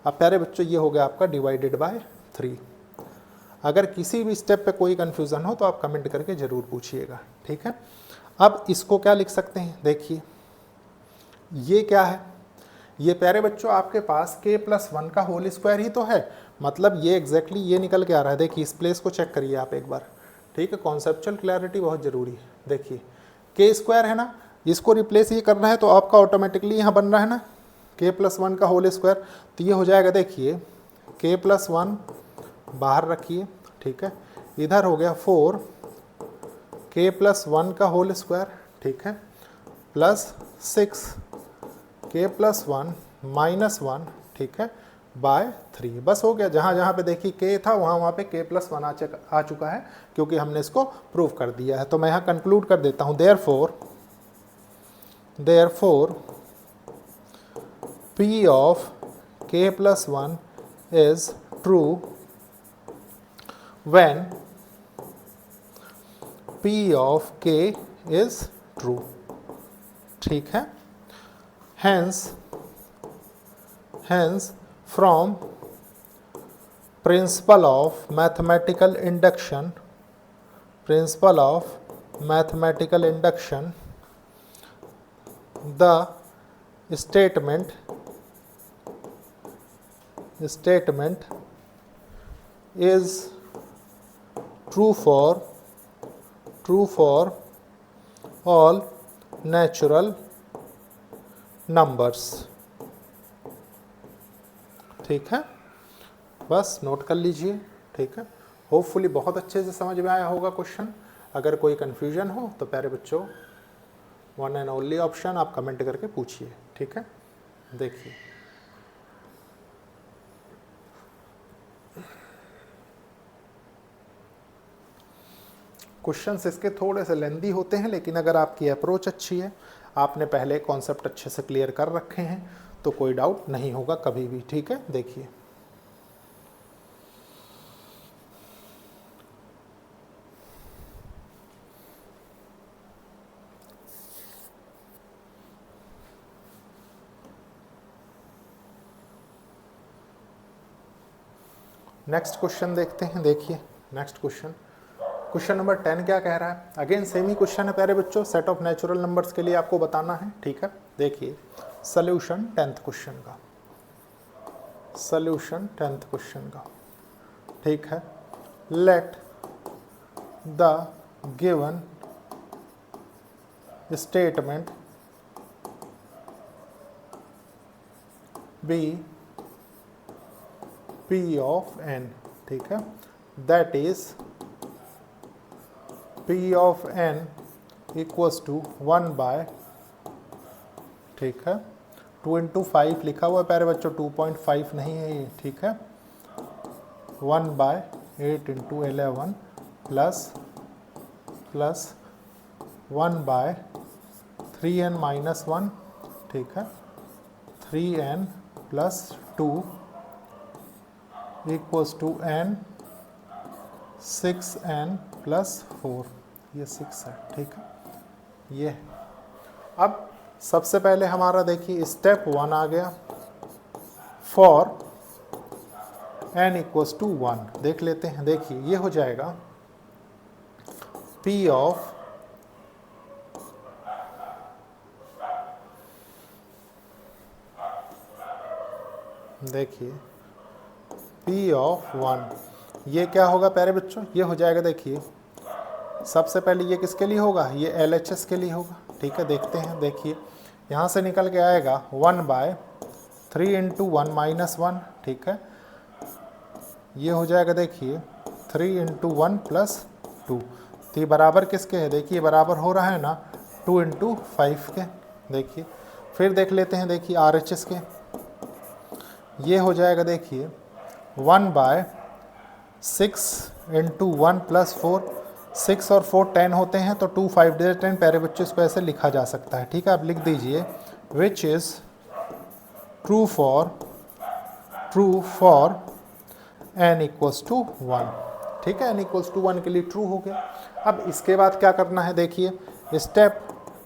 अब प्यारे बच्चों ये हो गया आपका डिवाइडेड बाय 3। अगर किसी भी स्टेप पे कोई कन्फ्यूज़न हो तो आप कमेंट करके ज़रूर पूछिएगा, ठीक है। अब इसको क्या लिख सकते हैं, देखिए ये क्या है, ये प्यारे बच्चों आपके पास k+1 का होल स्क्वायर ही तो है, मतलब ये एग्जैक्टली ये निकल के आ रहा है। देखिए इस प्लेस को चेक करिए आप एक बार, ठीक है। कॉन्सेप्चुअल क्लैरिटी बहुत ज़रूरी है। देखिए k² है ना, इसको रिप्लेस ये करना है तो आपका ऑटोमेटिकली यहाँ बन रहा है ना k+1 का होल स्क्वायर, तो ये हो जाएगा, देखिए k+1 बाहर रखिए, ठीक है। इधर हो गया 4 k+1 का होल स्क्वायर, ठीक है, प्लस 6 k+1 - 1, ठीक है, बाय 3। बस हो गया, जहाँ जहाँ पे देखिए k था वहाँ पे k+1 आ चुका है, क्योंकि हमने इसको प्रूव कर दिया है। तो मैं यहाँ कंक्लूड कर देता हूँ, therefore p of k+1 is true when p of k is true, ठीक है। hence from principle of mathematical induction the statement is true for all natural numbers, ठीक है। बस नोट कर लीजिए, ठीक है। होपफुली बहुत अच्छे से समझ में आया होगा क्वेश्चन। अगर कोई कन्फ्यूजन हो तो प्यारे बच्चों 1 एंड ओनली ऑप्शन आप कमेंट करके पूछिए, ठीक है। देखिए क्वेश्चंस इसके थोड़े से लेंदी होते हैं, लेकिन अगर आपकी अप्रोच अच्छी है, आपने पहले कॉन्सेप्ट अच्छे से क्लियर कर रखे हैं, तो कोई डाउट नहीं होगा कभी भी, ठीक है। देखिए नेक्स्ट क्वेश्चन देखते हैं। देखिए नेक्स्ट क्वेश्चन नंबर 10 क्या कह रहा है। अगेन सेम ही क्वेश्चन है प्यारे बच्चों, सेट ऑफ नेचुरल नंबर्स के लिए आपको बताना है, ठीक है। देखिए सॉल्यूशन 10th क्वेश्चन का, ठीक है। Let the given statement be p of n, ठीक है, that is p of n equals to 1 by, ठीक है, 2 × 5 लिखा हुआ है प्यारे बच्चों, 2.5 नहीं है ये, ठीक है, 1 बाय 8 × 11 प्लस 1 बाय 3n - 1, ठीक है, 3n + 2 equals to n 6n + 4, ये 6 है, ठीक है, ये है। अब सबसे पहले हमारा देखिए स्टेप 1 आ गया, फॉर n इक्वल्स टू 1 देख लेते हैं। देखिए ये हो जाएगा p ऑफ देखिए P ऑफ 1 ये क्या होगा प्यारे बच्चों, ये हो जाएगा देखिए सबसे पहले ये किसके लिए होगा, ये LHS के लिए होगा। ठीक है, देखते हैं। देखिए यहाँ से निकल के आएगा 1/3 इंटू 1 माइनस 1। ठीक है, ये हो जाएगा देखिए 3 इंटू 1 प्लस 2। तो ये बराबर किसके है, देखिए बराबर हो रहा है ना 2 इंटू 5 के। देखिए फिर देख लेते हैं, देखिए RHS के, ये हो जाएगा देखिए 1/6 इंटू 1 प्लस 4। 6 और 4 10 होते हैं, तो 2 5 10 प्यारे बच्चों इसको ऐसे लिखा जा सकता है। ठीक है, आप लिख दीजिए which is true for n equals to 1। ठीक है, n इक्वल्स टू 1 के लिए ट्रू हो गया। अब इसके बाद क्या करना है, देखिए स्टेप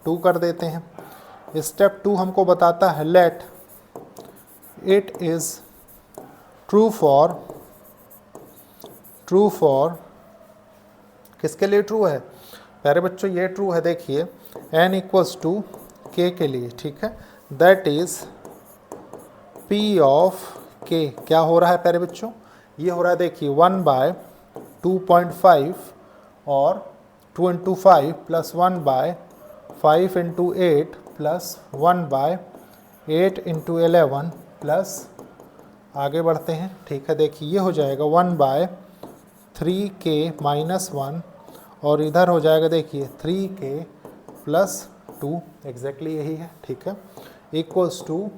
2 कर देते हैं। स्टेप 2 हमको बताता है let it is true for किसके लिए ट्रू है प्यारे बच्चों, ये ट्रू है देखिए n इक्वल्स टू k के लिए। ठीक है, that is p of k क्या हो रहा है प्यारे बच्चों, ये हो रहा है देखिए 1/2.5 और 2 into 5 plus 1/5 into 8 plus 1/8 into 11 plus, आगे बढ़ते हैं। ठीक है, देखिए ये हो जाएगा 1/3k माइनस 1 और इधर हो जाएगा देखिए 3k प्लस 2, एग्जैक्टली यही है। ठीक है, इक्वल्स टू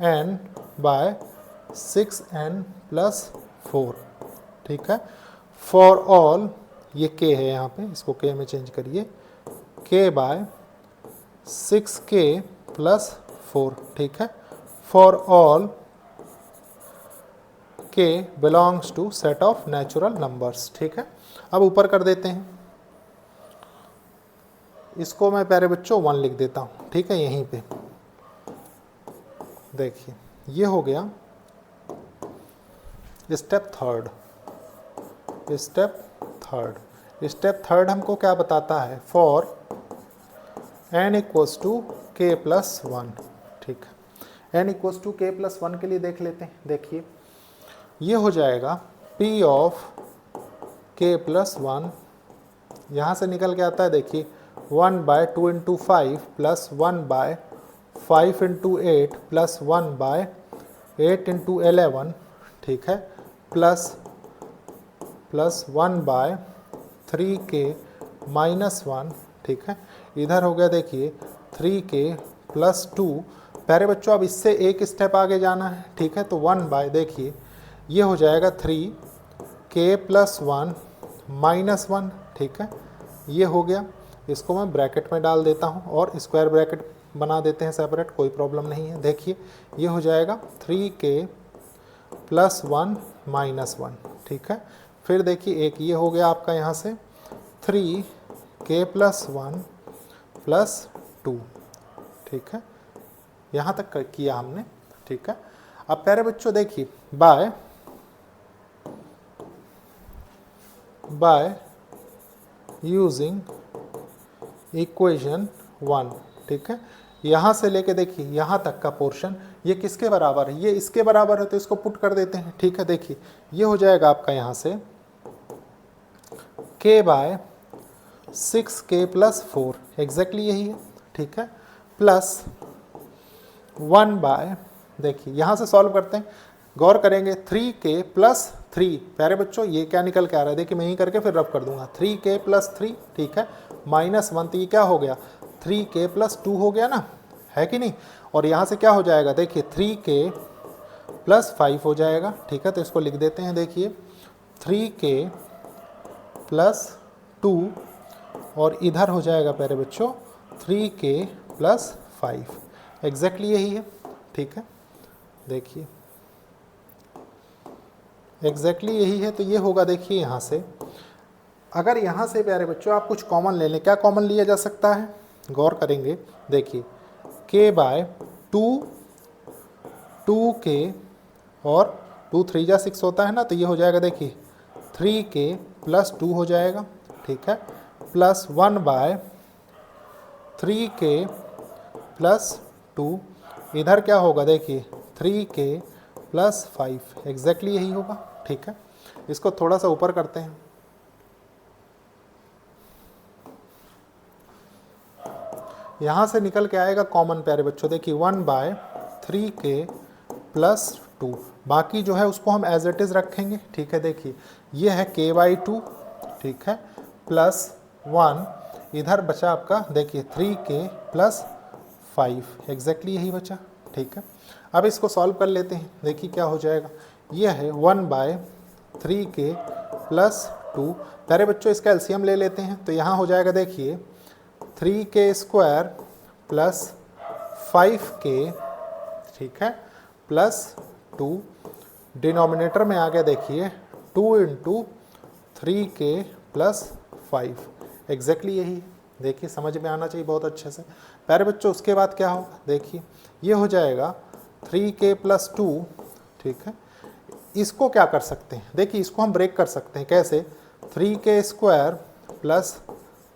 n/6n प्लस 4। ठीक है, फॉर ऑल, ये k है यहाँ पे, इसको k में चेंज करिए, k/6k प्लस 4। ठीक है, for all k belongs to set of natural numbers. ठीक है, अब ऊपर कर देते हैं, इसको मैं प्यारे बच्चों 1 लिख देता हूँ। ठीक है, यहीं पे देखिए ये हो गया स्टेप थर्ड हमको क्या बताता है, for n equals to k plus 1। ठीक है, n equals to k plus 1 के लिए देख लेते हैं। देखिए ये हो जाएगा p ऑफ k प्लस 1, यहाँ से निकल के आता है देखिए 1/2 into 5 plus 1/5 into 8 plus 1/8 into 11। ठीक है, प्लस 1/3k माइनस 1। ठीक है, इधर हो गया देखिए 3k प्लस 2। प्यारे बच्चों अब इससे एक स्टेप आगे जाना है। ठीक है, तो 1/ देखिए ये हो जाएगा 3k प्लस 1 माइनस 1। ठीक है, ये हो गया, इसको मैं ब्रैकेट में डाल देता हूँ और स्क्वायर ब्रैकेट बना देते हैं सेपरेट, कोई प्रॉब्लम नहीं है। देखिए ये हो जाएगा 3k प्लस 1 माइनस 1। ठीक है, फिर देखिए एक ये हो गया आपका यहाँ से 3k प्लस 1 प्लस 2। ठीक है, यहाँ तक किया हमने। ठीक है, अब प्यारे बच्चों देखिए बाय यूजिंग इक्वेशन 1। ठीक है, यहाँ से लेके देखिए यहाँ तक का पोर्शन ये किसके बराबर है, ये इसके बराबर है, तो इसको पुट कर देते हैं। ठीक है, देखिए ये हो जाएगा आपका यहाँ से k/6k प्लस 4, एग्जैक्टली यही है। ठीक है, प्लस 1/, देखिए यहाँ से सॉल्व करते हैं, गौर करेंगे 3k प्लस 3। प्यारे बच्चों ये क्या निकल के आ रहा है, देखिए मैं ही करके फिर रब कर दूंगा 3k प्लस 3। ठीक है, माइनस 1, तो ये क्या हो गया 3k प्लस 2 हो गया ना, है कि नहीं। और यहाँ से क्या हो जाएगा देखिए 3k प्लस 5 हो जाएगा। ठीक है, तो इसको लिख देते हैं, देखिए 3k प्लस 2 और इधर हो जाएगा प्यारे बच्चों 3k प्लस 5, एग्जैक्टली यही है। ठीक है, देखिए एग्जैक्टली यही है, तो ये होगा देखिए यहाँ से, अगर यहाँ से प्यारे बच्चों आप कुछ कॉमन ले लें, क्या कॉमन लिया जा सकता है, गौर करेंगे देखिए k/2 2k और 2 3 जा 6 होता है ना, तो ये हो जाएगा देखिए 3k प्लस 2 हो जाएगा। ठीक है, प्लस 1/3k प्लस 2, इधर क्या होगा देखिए 3k प्लस 5, एग्जैक्टली यही होगा। ठीक है, इसको थोड़ा सा ऊपर करते हैं। यहाँ से निकल के आएगा कॉमन प्यारे बच्चों, देखिए 1/3k प्लस 2, बाकी जो है उसको हम एज इट इज़ रखेंगे। ठीक है, देखिए ये है k/2, ठीक है, प्लस 1, इधर बचा आपका देखिए 3k प्लस 5, एग्जैक्टली यही बचा। ठीक है, अब इसको सॉल्व कर लेते हैं, देखिए क्या हो जाएगा। ये है 1/3k प्लस 2, प्यारे बच्चों इसका एलसीएम ले लेते हैं, तो यहाँ हो जाएगा देखिए 3k² प्लस 5k, ठीक है, प्लस 2, डिनोमिनेटर में आ गया देखिए 2 × 3k प्लस 5, एग्जैक्टली यही। देखिए समझ में आना चाहिए बहुत अच्छे से। प्यारे बच्चों उसके बाद क्या होगा, देखिए ये हो जाएगा 3k प्लस 2, ठीक है। इसको क्या कर सकते हैं, देखिए इसको हम ब्रेक कर सकते हैं, कैसे, 3k² plus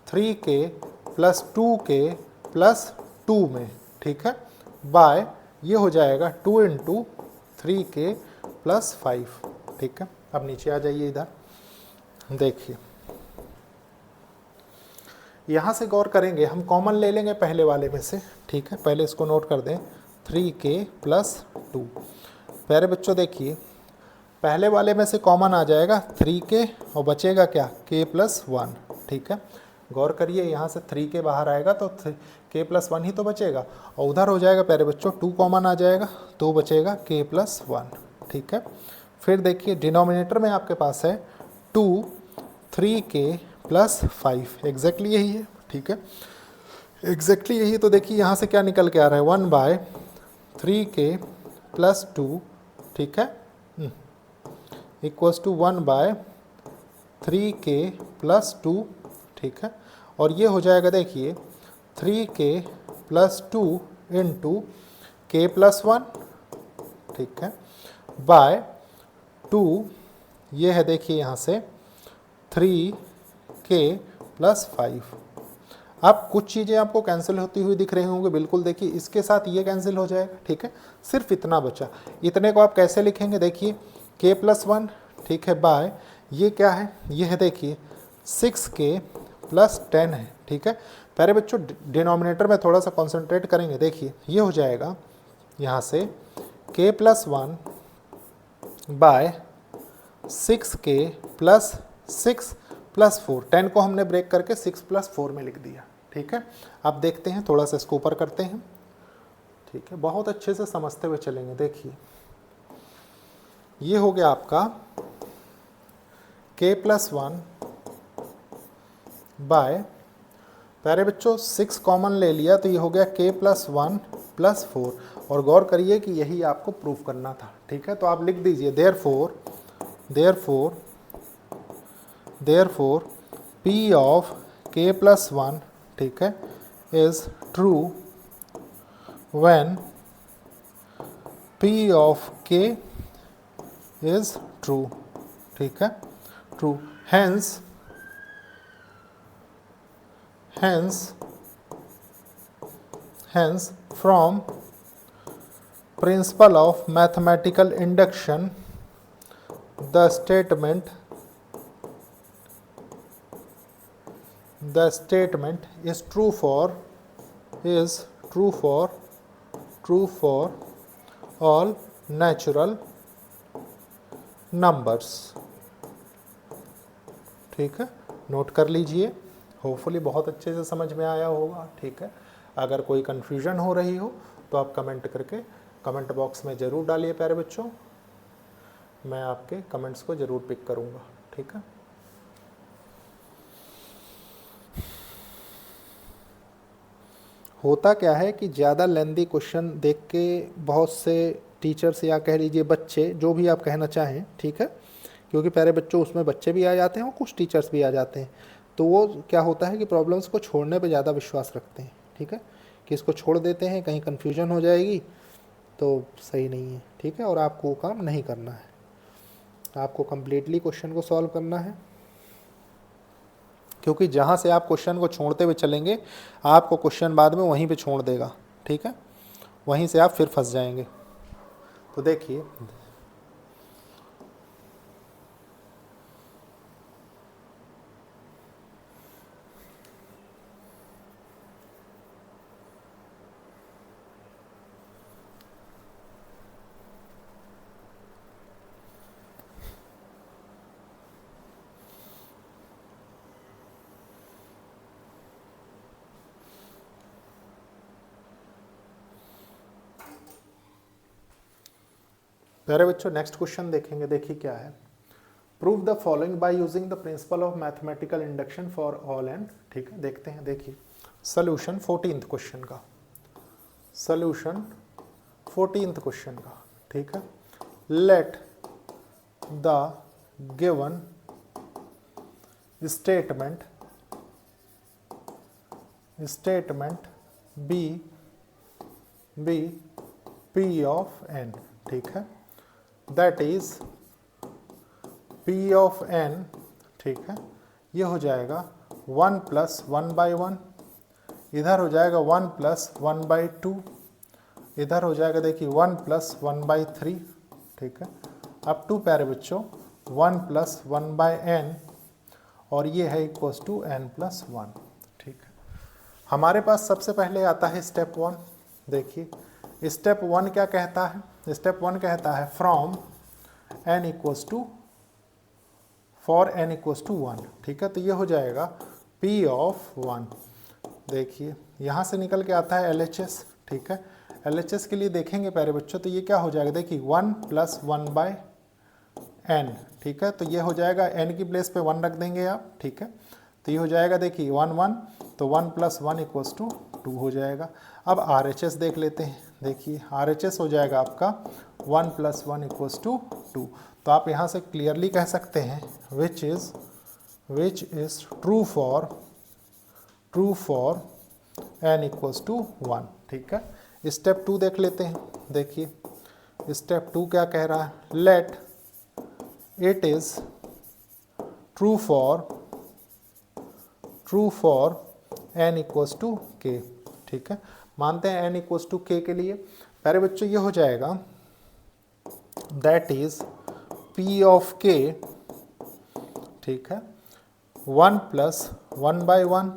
3k plus 2k plus 2 में, ठीक है, बाय ये हो जाएगा 2 × 3k प्लस 5, ठीक है। अब नीचे आ जाइए इधर, देखिए यहाँ से गौर करेंगे, हम कॉमन ले लेंगे पहले वाले में से, ठीक है, पहले इसको नोट कर दें 3k प्लस 2। प्यारे बच्चों देखिए पहले वाले में से कॉमन आ जाएगा 3k और बचेगा क्या, k प्लस 1, ठीक है। गौर करिए यहाँ से 3k बाहर आएगा तो k प्लस 1 ही तो बचेगा, और उधर हो जाएगा प्यारे बच्चों 2 कॉमन आ जाएगा तो बचेगा k प्लस 1, ठीक है। फिर देखिए डिनोमिनेटर में आपके पास है 2 3k प्लस 5, एग्जैक्टली यही है, ठीक है, एग्जैक्टली यही। तो देखिए यहाँ से क्या निकल के आ रहा है 1/3k प्लस 2, ठीक है, इक्वल्स टू 1/3k प्लस 2, ठीक है, और ये हो जाएगा देखिए 3k प्लस 2 × k प्लस 1, ठीक है, बाय 2, ये है देखिए यहाँ से 3k प्लस 5। अब कुछ चीज़ें आपको कैंसिल होती हुई दिख रही होंगी, बिल्कुल देखिए इसके साथ ये कैंसिल हो जाएगा, ठीक है, सिर्फ इतना बचा। इतने को आप कैसे लिखेंगे, देखिए k प्लस 1, ठीक है, बाय ये क्या है, ये है देखिए 6k प्लस 10 है, ठीक है। प्यारे बच्चों डिनोमिनेटर में थोड़ा सा कॉन्सेंट्रेट करेंगे, देखिए ये हो जाएगा यहाँ से k plus 1 by 6k plus 6 plus 4, 10 को हमने ब्रेक करके 6 प्लस 4 में लिख दिया, ठीक है। अब देखते हैं, थोड़ा सा इसको ऊपर करते हैं, ठीक है, बहुत अच्छे से समझते हुए चलेंगे। देखिए ये हो गया आपका k प्लस 1 बाय, प्यारे बच्चों 6 कॉमन ले लिया तो ये हो गया k प्लस 1 प्लस 4, और गौर करिए कि यही आपको प्रूफ करना था, ठीक है। तो आप लिख दीजिए therefore p of k plus 1, ठीक है, is true when p of k is true, ठीक है, true, hence from principle of mathematical induction the statement is true for all natural numbers, ठीक है, नोट कर लीजिए। होपफुली बहुत अच्छे से समझ में आया होगा, ठीक है। अगर कोई कन्फ्यूजन हो रही हो तो आप कमेंट करके कमेंट बॉक्स में ज़रूर डालिए प्यारे बच्चों, मैं आपके कमेंट्स को ज़रूर पिक करूँगा, ठीक है। होता क्या है कि ज़्यादा लेंदी क्वेश्चन देख के बहुत से टीचर्स या कह लीजिए बच्चे, जो भी आप कहना चाहें, ठीक है, क्योंकि प्यारे बच्चों उसमें बच्चे भी आ जाते हैं और कुछ टीचर्स भी आ जाते हैं, तो वो क्या होता है कि प्रॉब्लम्स को छोड़ने पे ज़्यादा विश्वास रखते हैं, ठीक है, कि इसको छोड़ देते हैं, कहीं कन्फ्यूजन हो जाएगी तो सही नहीं है, ठीक है। और आपको वो काम नहीं करना है, आपको कम्प्लीटली क्वेश्चन को सॉल्व करना है, क्योंकि जहाँ से आप क्वेश्चन को छोड़ते हुए चलेंगे आपको क्वेश्चन बाद में वहीं पे छोड़ देगा, ठीक है, वहीं से आप फिर फंस जाएंगे। तो देखिए प्यारे बच्चों नेक्स्ट क्वेश्चन देखेंगे, देखिए क्या है। Prove the following by using the principle of mathematical induction for all and, ठीक है, देखते हैं। देखिए सोल्यूशन 14th क्वेश्चन का, सोल्यूशन 14th क्वेश्चन का, ठीक है। Let the given statement be P of n, ठीक है, that is P of n, ठीक है, ये हो जाएगा 1 + 1/1, इधर हो जाएगा 1 + 1/2, इधर हो जाएगा देखिए 1 + 1/3, ठीक है, अप टू प्यारे बच्चों 1 + 1/n, और ये है इक्वल्स टू n + 1, ठीक है। हमारे पास सबसे पहले आता है स्टेप 1। देखिए स्टेप 1 क्या कहता है, स्टेप 1 कहता है from n equals to, for n equals to 1, ठीक है, तो ये हो जाएगा P ऑफ 1। देखिए यहाँ से निकल के आता है LHS, ठीक है, LHS के लिए देखेंगे प्यारे बच्चों, तो ये क्या हो जाएगा, देखिए 1 + 1/n, ठीक है, तो ये हो जाएगा n की प्लेस पे 1 रख देंगे आप, ठीक है, तो ये हो जाएगा देखिए 1 1, तो 1 + 1 इक्वल्स टू 2 हो जाएगा। अब RHS देख लेते हैं। देखिए RHS हो जाएगा आपका 1 + 1 इक्वल्स टू 2, तो आप यहाँ से क्लियरली कह सकते हैं which is true for n equals to 1, ठीक है। स्टेप 2 देख लेते हैं। देखिए स्टेप 2 क्या कह रहा है, let it is true for n equals to k, ठीक है, मानते हैं n इक्वल्स टू k के लिए। प्यारे बच्चों ये हो जाएगा that is P of k, ठीक है, 1 + 1/1,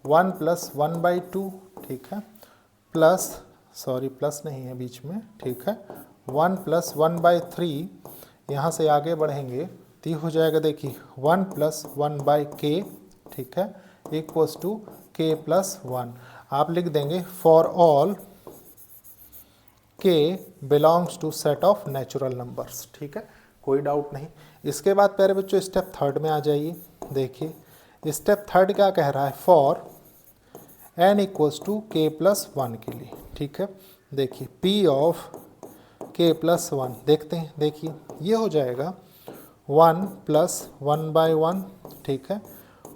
1 + 1/2, ठीक है, प्लस, सॉरी प्लस नहीं है बीच में, ठीक है, 1 + 1/3, यहाँ से आगे बढ़ेंगे तो ये हो जाएगा देखिए 1 + 1/k, ठीक है, इक्वल्स टू k + 1। आप लिख देंगे for all k belongs to set of natural numbers, ठीक है, कोई डाउट नहीं। इसके बाद प्यारे बच्चों स्टेप 3 में आ जाइए। देखिए स्टेप 3 क्या कह रहा है, for n equals to k + 1 के लिए, ठीक है। देखिए P ऑफ k + 1 देखते हैं। देखिए ये हो जाएगा 1 + 1/1, ठीक है,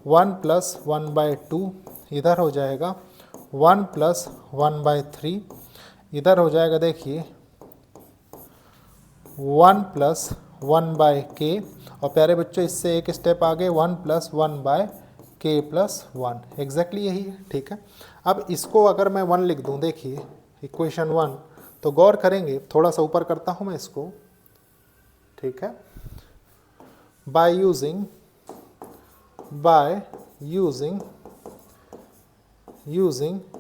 1 + 1/2, इधर हो जाएगा 1 + 1/3, इधर हो जाएगा देखिए 1 + 1/k, और प्यारे बच्चों इससे एक स्टेप आगे 1 + 1/k + 1, एग्जैक्टली यही है, ठीक है। अब इसको अगर मैं 1 लिख दूं, देखिए इक्वेशन 1, तो गौर करेंगे, थोड़ा सा ऊपर करता हूं मैं इसको, ठीक है, बाय यूजिंग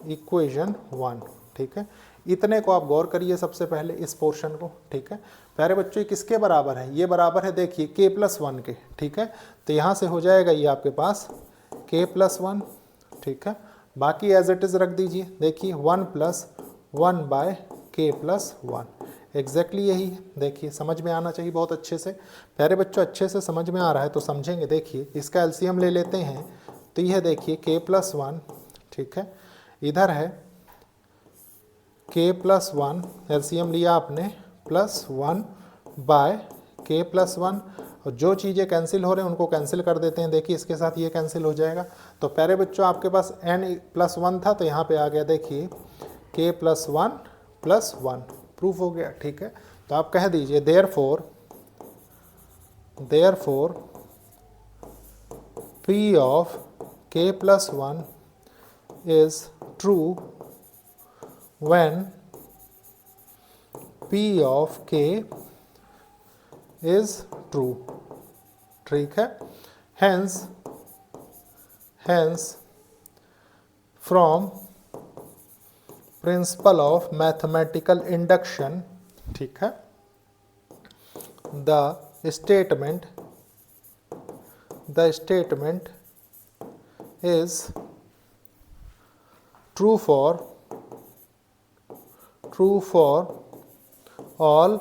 इक्वेशन 1, ठीक है। इतने को आप गौर करिए सबसे पहले इस पोर्शन को, ठीक है। प्यारे बच्चों किसके बराबर है, ये बराबर है देखिए k + 1 के, ठीक है, तो यहाँ से हो जाएगा ये आपके पास k + 1, ठीक है, बाकी एज इट इज़ रख दीजिए। देखिए 1 + 1/k + 1, एग्जैक्टली यही है। देखिए समझ में आना चाहिए बहुत अच्छे से। प्यारे बच्चों अच्छे से समझ में आ रहा है तो समझेंगे। देखिए इसका एलसीएम ले लेते हैं, तो यह देखिए k + 1, ठीक है, इधर है k + 1, एलसीएम लिया आपने, +1/k + 1, और जो चीज़ें कैंसिल हो रहे हैं उनको कैंसिल कर देते हैं। देखिए इसके साथ ये कैंसिल हो जाएगा। तो प्यारे बच्चों आपके पास n + 1 था, तो यहाँ पे आ गया देखिए k + 1 + 1, प्रूफ हो गया, ठीक है। तो आप कह दीजिए therefore P of k + 1 is true when P of k is true, ठीक है। hence from principle of mathematical induction, ठीक है, the statement is true for all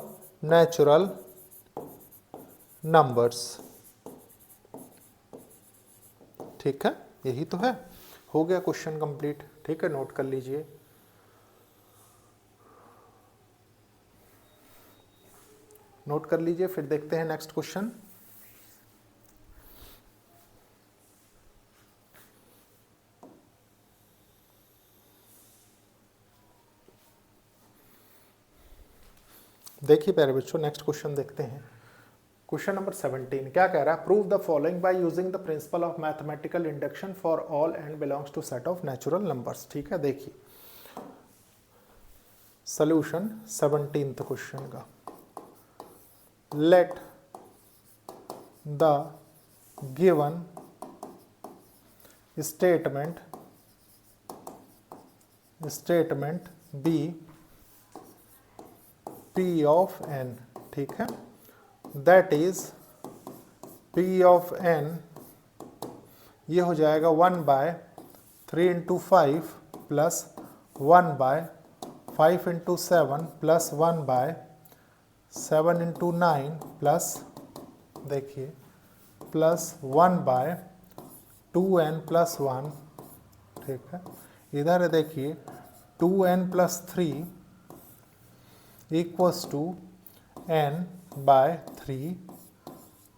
natural numbers. ठीक है, यही तो है। हो गया क्वेश्चन कंप्लीट। ठीक है, नोट कर लीजिए। नोट कर लीजिए, फिर देखते हैं नेक्स्ट क्वेश्चन। देखिए प्यारे बच्चों, नेक्स्ट क्वेश्चन देखते हैं। क्वेश्चन नंबर 17 क्या कह रहा है? Prove the following by using the principle of mathematical induction for all and belongs to set of natural numbers. ठीक है, देखिए सोल्यूशन 17th क्वेश्चन का। Let the given statement be P of n। ठीक है, that is P of n, ये हो जाएगा 1/3 × 5 plus 1/5 × 7 plus 1/7 × 9 plus, देखिए प्लस 1/2n प्लस 1। ठीक है, इधर देखिए 2n plus 3 equals to n/3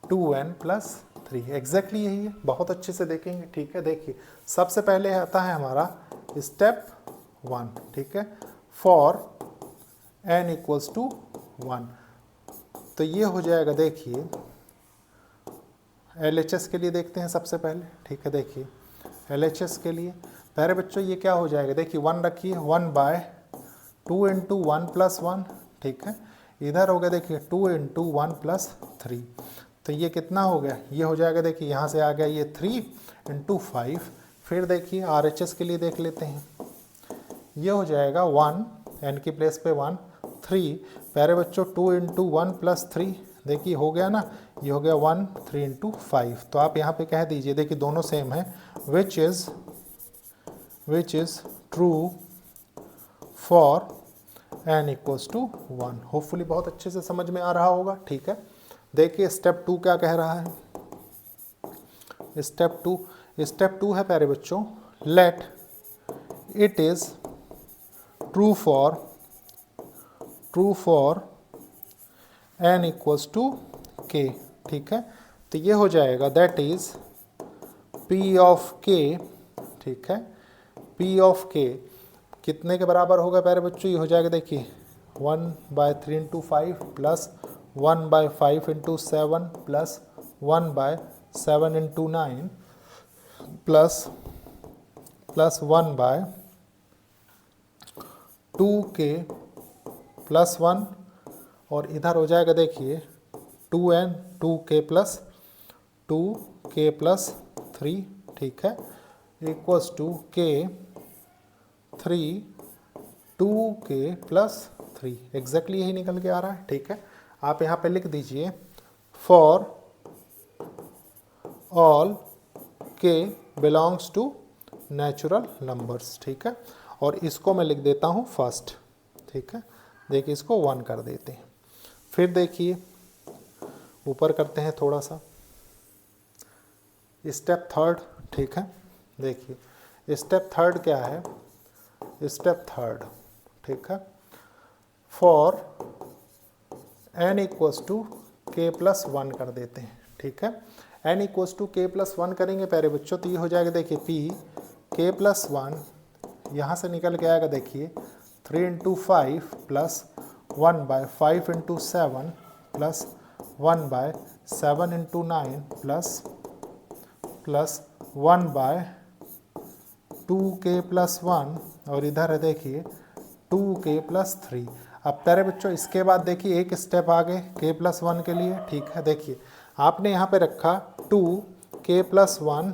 2n plus 3। Exactly यही है, बहुत अच्छे से देखेंगे। ठीक है, देखिए सबसे पहले आता है हमारा स्टेप 1। ठीक है, फॉर n इक्वल्स टू 1, तो ये हो जाएगा। देखिए LHS के लिए देखते हैं सबसे पहले। ठीक है, देखिए LHS के लिए पहले बच्चों ये क्या हो जाएगा? देखिए 1 रखिए, 1/2 × 1 प्लस 1। ठीक है, इधर हो गया देखिए 2 × 1 प्लस 3, तो ये कितना हो गया? ये हो जाएगा, देखिए यहाँ से आ गया ये 3 × 5। फिर देखिए RHS के लिए देख लेते हैं, ये हो जाएगा 1 n की प्लेस पे 1 3। प्यारे बच्चों 2 × 1 प्लस 3, देखिए हो गया ना, ये हो गया 1 3 × 5। तो आप यहाँ पे कह दीजिए, देखिए दोनों सेम है, which is true for n equals to 1। Hopefully बहुत अच्छे से समझ में आ रहा होगा। ठीक है, देखिए स्टेप 2 क्या कह रहा है? स्टेप 2 है प्यारे बच्चों, let it is true for n equals to k। ठीक है, तो ये हो जाएगा that is p of k। ठीक है, p ऑफ k कितने के बराबर होगा प्यारे बच्चों? ये हो जाएगा, देखिए 1/3 × 5 plus 1/5 × 7 plus 1/7 × 9 plus 1/2k plus 1, और इधर हो जाएगा देखिए 2k प्लस 3। ठीक है, equals to k 3 2k plus 3। Exactly यही निकल के आ रहा है। ठीक है, आप यहाँ पे लिख दीजिए for all k belongs to natural numbers. ठीक है, और इसको मैं लिख देता हूँ फर्स्ट। ठीक है, देखिए इसको 1 कर देते हैं। फिर देखिए ऊपर करते हैं थोड़ा सा, स्टेप 3। ठीक है, देखिए स्टेप 3 क्या है? स्टेप 3, ठीक है, for n equals to k plus 1 कर देते हैं। ठीक है, n equals to k plus 1 करेंगे प्यारे बच्चों, तो ये हो जाएगा देखिए p k प्लस 1, यहाँ से निकल के आएगा देखिए 3 × 5 plus 1/5 × 7 plus 1/7 × 9 plus 1/2k plus 1, और इधर है देखिए 2k प्लस 3। अब प्यारे बच्चों इसके बाद देखिए एक स्टेप आगे k प्लस 1 के लिए। ठीक है, देखिए आपने यहाँ पे रखा 2k प्लस 1।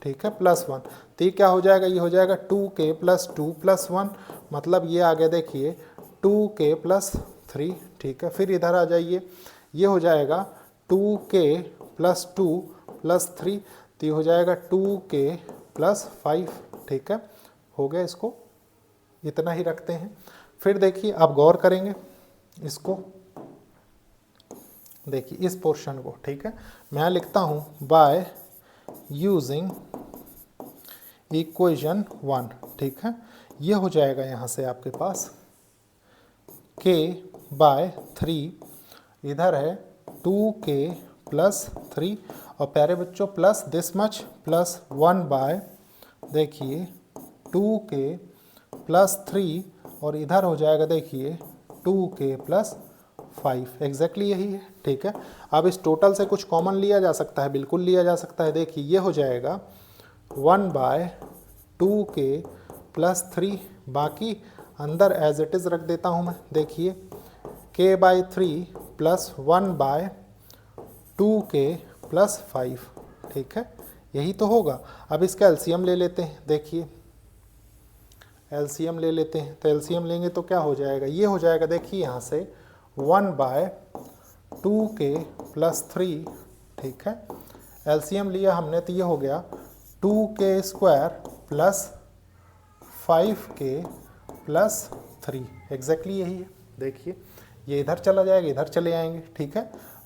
ठीक है, प्लस 1, तो ये क्या हो जाएगा? ये हो जाएगा 2k प्लस 2 प्लस 1, मतलब ये आ गया देखिए 2k प्लस 3। ठीक है, फिर इधर आ जाइए, ये हो जाएगा 2k प्लस 2 प्लस 3, तो ये हो जाएगा 2k प्लस 5। ठीक है, हो गया, इसको इतना ही रखते हैं। फिर देखिए आप गौर करेंगे इसको, देखिए इस पोर्शन को, ठीक है। मैं यहाँ लिखता हूँ बाय यूजिंग इक्वेशन 1, ठीक है। ये हो जाएगा यहाँ से आपके पास k बाय 3, इधर है 2k प्लस 3, और प्यारे बच्चों plus this much plus 1 by, देखिए 2k प्लस 3, और इधर हो जाएगा देखिए 2k प्लस 5, एग्जैक्टली यही है, ठीक है। अब इस टोटल से कुछ कॉमन लिया जा सकता है, बिल्कुल लिया जा सकता है। देखिए ये हो जाएगा 1 बाय 2k प्लस 3, बाकी अंदर एज इट इज़ रख देता हूँ मैं। देखिए k by 3 plus 1 by 2k plus 5, ठीक है, यही तो होगा। अब इसका एलसीएम ले लेते हैं। देखिए एलसीएम ले लेते हैं, तो एलसीएम लेंगे तो क्या हो जाएगा, ये हो जाएगा देखिए यहाँ से 1 बाय 2k प्लस 3, ठीक है। एलसीएम लिया हमने तो ये हो गया 2k square plus 5k plus 3, exactly यही है। देखिए ये इधर चला जाएगा, इधर चले आएंगे, ठीक है।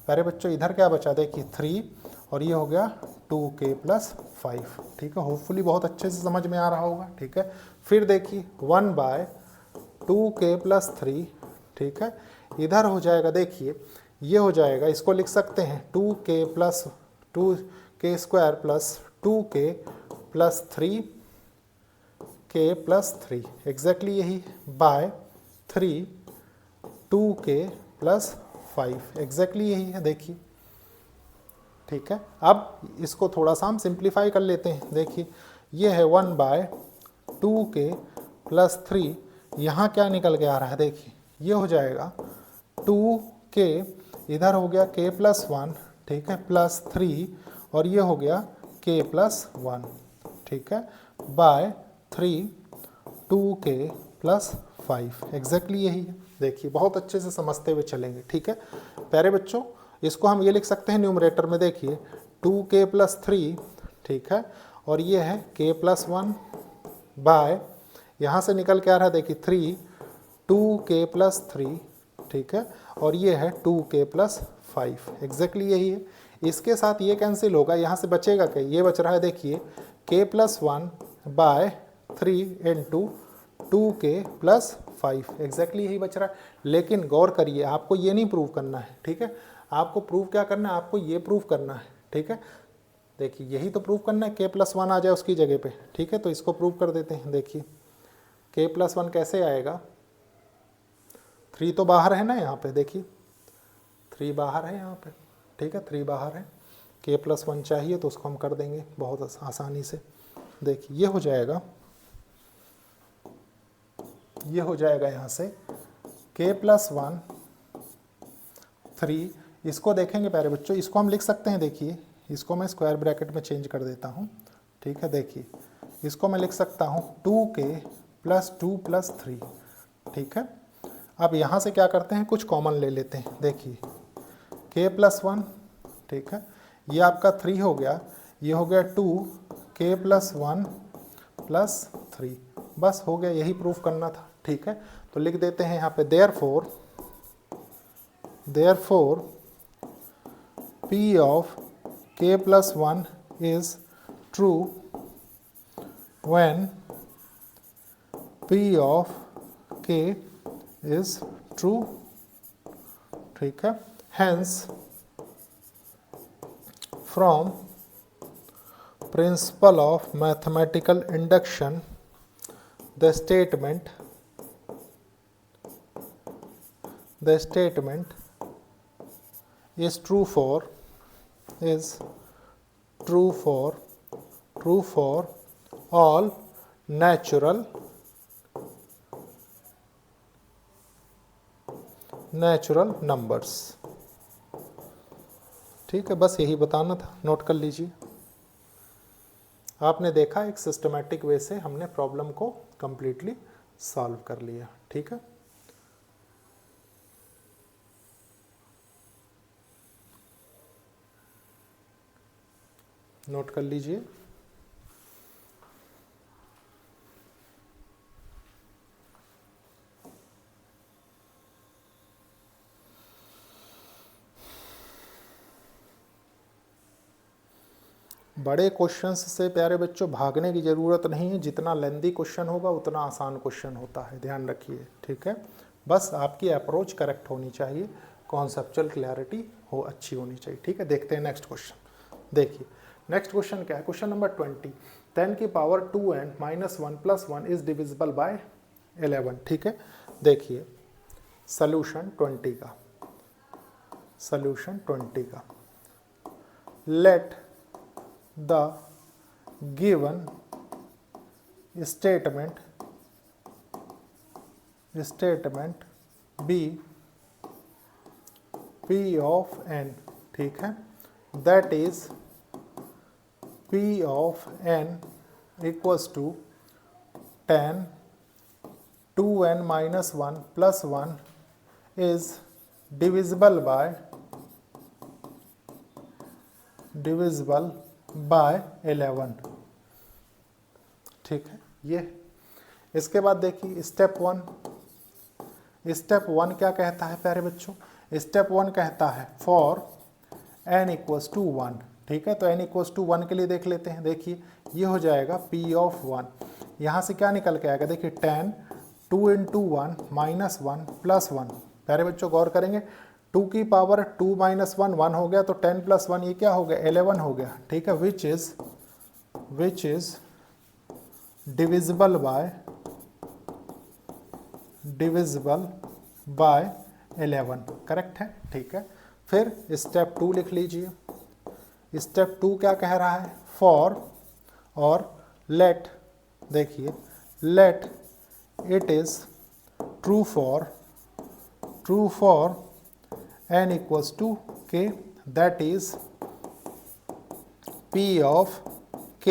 प्यारे बच्चों इधर क्या बचा, देखिए 3, और ये हो गया 2k प्लस 5, ठीक है। होपफुली बहुत अच्छे से समझ में आ रहा होगा, ठीक है। फिर देखिए 1 बाय 2k प्लस 3, ठीक है। इधर हो जाएगा देखिए ये हो जाएगा, इसको लिख सकते हैं 2k plus 2k square plus 2k plus 3k plus 3, exactly यही बाय 3 2k प्लस 5, एग्जैक्टली यही है। देखिए ठीक है। अब इसको थोड़ा सा हम सिंप्लीफाई कर लेते हैं। देखिए ये है 1 बाय 2k प्लस 3, यहाँ क्या निकल के आ रहा है, देखिए ये हो जाएगा 2k, इधर हो गया k प्लस 1, ठीक है, प्लस 3, और ये हो गया k प्लस 1, ठीक है, बाय 3 2k प्लस 5, एग्जैक्टली यही है। देखिए बहुत अच्छे से समझते हुए चलेंगे, ठीक है। प्यारे बच्चों इसको हम ये लिख सकते हैं न्यूमरेटर में, देखिए 2k प्लस 3, ठीक है, और ये है k प्लस 1 बाय, यहाँ से निकल के आ रहा है देखिए 3 2k प्लस 3, ठीक है, और ये है 2k प्लस 5, एग्जैक्टली यही है। इसके साथ ये कैंसिल होगा, यहाँ से बचेगा क्या, ये बच रहा है देखिए k plus 1 by 3 into 2k plus 5, exactly यही बच रहा है। लेकिन गौर करिए आपको ये नहीं प्रूव करना है, ठीक है। आपको प्रूव क्या करना है, आपको ये प्रूव करना है, ठीक है। देखिए यही तो प्रूव करना है, k प्लस 1 आ जाए उसकी जगह पे, ठीक है। तो इसको प्रूव कर देते हैं। देखिए k प्लस 1 कैसे आएगा, 3 तो बाहर है ना यहाँ पे, देखिए 3 बाहर है यहाँ पे, ठीक है, 3 बाहर है। k प्लस 1 चाहिए तो उसको हम कर देंगे बहुत आसानी से। देखिए ये हो जाएगा, ये हो जाएगा यहाँ से k प्लस 1 3, इसको देखेंगे प्यारे बच्चों, इसको हम लिख सकते हैं। देखिए इसको मैं स्क्वायर ब्रैकेट में चेंज कर देता हूँ, ठीक है। देखिए इसको मैं लिख सकता हूँ 2k प्लस 2 प्लस 3, ठीक है। अब यहाँ से क्या करते हैं, कुछ कॉमन ले लेते हैं। देखिए k प्लस 1, ठीक है, ये आपका 3 हो गया, ये हो गया 2k प्लस 1 प्लस 3, बस हो गया, यही प्रूफ करना था, ठीक है। तो लिख देते हैं यहाँ पे therefore p of k plus 1 is true when p of k is true, ठीक है। Hence from principal of mathematical induction the statement is true for all natural numbers, ठीक है। बस यही बताना था, नोट कर लीजिए। आपने देखा एक सिस्टमैटिक वे से हमने प्रॉब्लम को कंप्लीटली सॉल्व कर लिया, ठीक है। नोट कर लीजिए। बड़े क्वेश्चंस से प्यारे बच्चों भागने की ज़रूरत नहीं है, जितना लेंदी क्वेश्चन होगा उतना आसान क्वेश्चन होता है, ध्यान रखिए, ठीक है। बस आपकी अप्रोच करेक्ट होनी चाहिए, कॉन्सेप्चुअल क्लैरिटी हो अच्छी होनी चाहिए, ठीक है। देखते हैं नेक्स्ट क्वेश्चन। देखिए नेक्स्ट क्वेश्चन क्या है, क्वेश्चन नंबर 20, 10 की power 2n minus 1 plus 1 is divisible by 11, ठीक है। देखिए सॉल्यूशन 20 का, सॉल्यूशन 20 का, late the given statement be p of n, ठीक है, that is p of n equals to 10 2n minus 1 plus 1 is divisible by 11, ठीक है। ये इसके बाद देखिए स्टेप 1 क्या कहता है प्यारे बच्चों, स्टेप 1 कहता है फॉर n इक्वल्स टू 1, ठीक है। तो n इक्वल्स टू 1 के लिए देख लेते हैं, देखिए ये हो जाएगा p ऑफ 1, यहाँ से क्या निकल के आएगा, देखिए 10 2 इंटू 1 माइनस 1 प्लस 1, प्यारे बच्चों गौर करेंगे 2 की पावर 2 माइनस 1 1 हो गया, तो 10 प्लस 1 ये क्या हो गया 11 हो गया, ठीक है। Which is divisible by 11, correct है, ठीक है। फिर स्टेप 2 लिख लीजिए, स्टेप 2 क्या कह रहा है, फॉर और लेट, देखिए late it is true for n equals to k, that is p of k,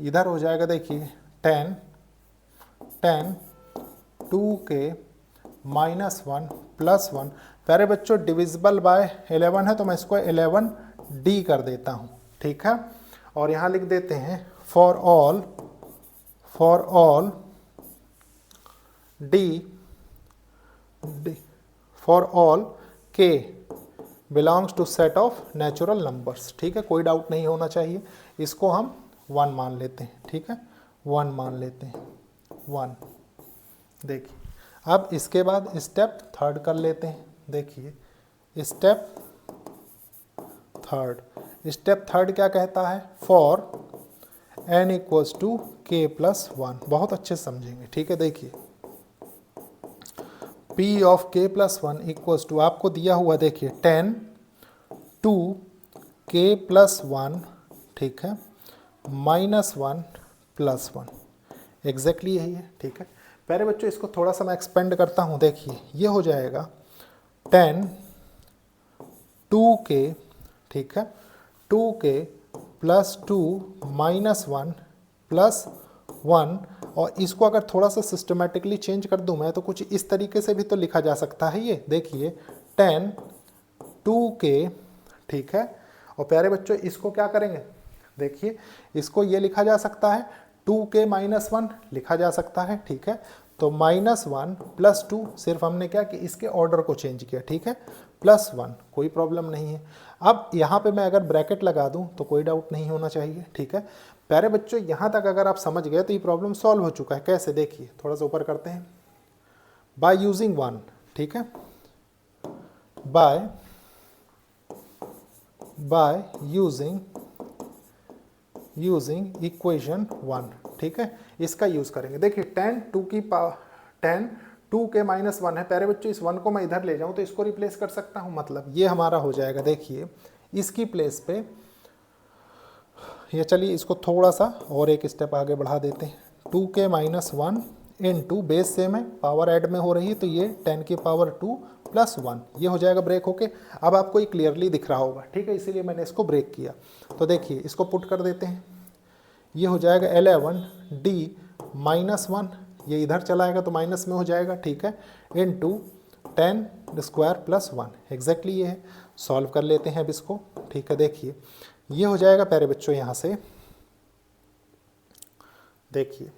इधर हो जाएगा देखिए 10 2k माइनस 1 प्लस 1, प्यारे बच्चों डिविजिबल बाय 11 है तो मैं इसको 11d कर देता हूँ, ठीक है। और यहाँ लिख देते हैं for all k belongs to set of natural numbers, ठीक है, कोई डाउट नहीं होना चाहिए। इसको हम 1 मान लेते हैं, ठीक है, 1 मान लेते हैं 1। देखिए अब इसके बाद स्टेप 3 कर लेते हैं, देखिए स्टेप 3 क्या कहता है, for n equals to k plus 1, बहुत अच्छे समझेंगे, ठीक है। देखिए p of k plus 1 equals to आपको दिया हुआ देखिए 10 2 k प्लस 1, ठीक है, माइनस 1 प्लस 1, एग्जैक्टली यही है, ठीक है। प्यारे बच्चों इसको थोड़ा सा मैं एक्सपेंड करता हूँ, देखिए ये हो जाएगा 10 2k, ठीक है, 2k प्लस 2 माइनस 1 प्लस 1, और इसको अगर थोड़ा सा सिस्टमेटिकली चेंज कर दूं मैं तो कुछ इस तरीके से भी तो लिखा जा सकता है, ये देखिए 10 2k, ठीक है। और प्यारे बच्चों इसको क्या करेंगे, देखिए इसको ये लिखा जा सकता है 2k माइनस 1 लिखा जा सकता है, ठीक है। तो माइनस 1 प्लस 2, सिर्फ हमने क्या कि इसके ऑर्डर को चेंज किया, ठीक है, प्लस 1, कोई प्रॉब्लम नहीं है। अब यहाँ पे मैं अगर ब्रैकेट लगा दूँ तो कोई डाउट नहीं होना चाहिए, ठीक है। प्यारे बच्चों यहाँ तक अगर आप समझ गए तो ये प्रॉब्लम सॉल्व हो चुका है। कैसे, देखिए थोड़ा सा ऊपर करते हैं, बाय यूजिंग 1, ठीक है, बाय यूजिंग इक्वेशन 1, ठीक है, इसका यूज करेंगे। देखिए 10 2 के माइनस 1 है, प्यारे बच्चों इस 1 को मैं इधर ले जाऊं तो इसको रिप्लेस कर सकता हूं, मतलब ये हमारा हो जाएगा, देखिए इसकी प्लेस पे ये, चलिए इसको थोड़ा सा और एक स्टेप आगे बढ़ा देते हैं, 2k minus 1 into base same है, पावर ऐड में हो रही है तो ये 10 की पावर 2 प्लस 1, ये हो जाएगा ब्रेक होके। अब आपको ये क्लियरली दिख रहा होगा, ठीक है, इसीलिए मैंने इसको ब्रेक किया। तो देखिए इसको पुट कर देते हैं, ये हो जाएगा 11d माइनस 1, ये इधर चला आएगा तो माइनस में हो जाएगा, ठीक है, इंटू 10 स्क्वायर प्लस 1, एग्जैक्टली ये है। सॉल्व कर लेते हैं अब इसको, ठीक है। देखिए ये हो जाएगा प्यारे बच्चों, यहाँ से देखिए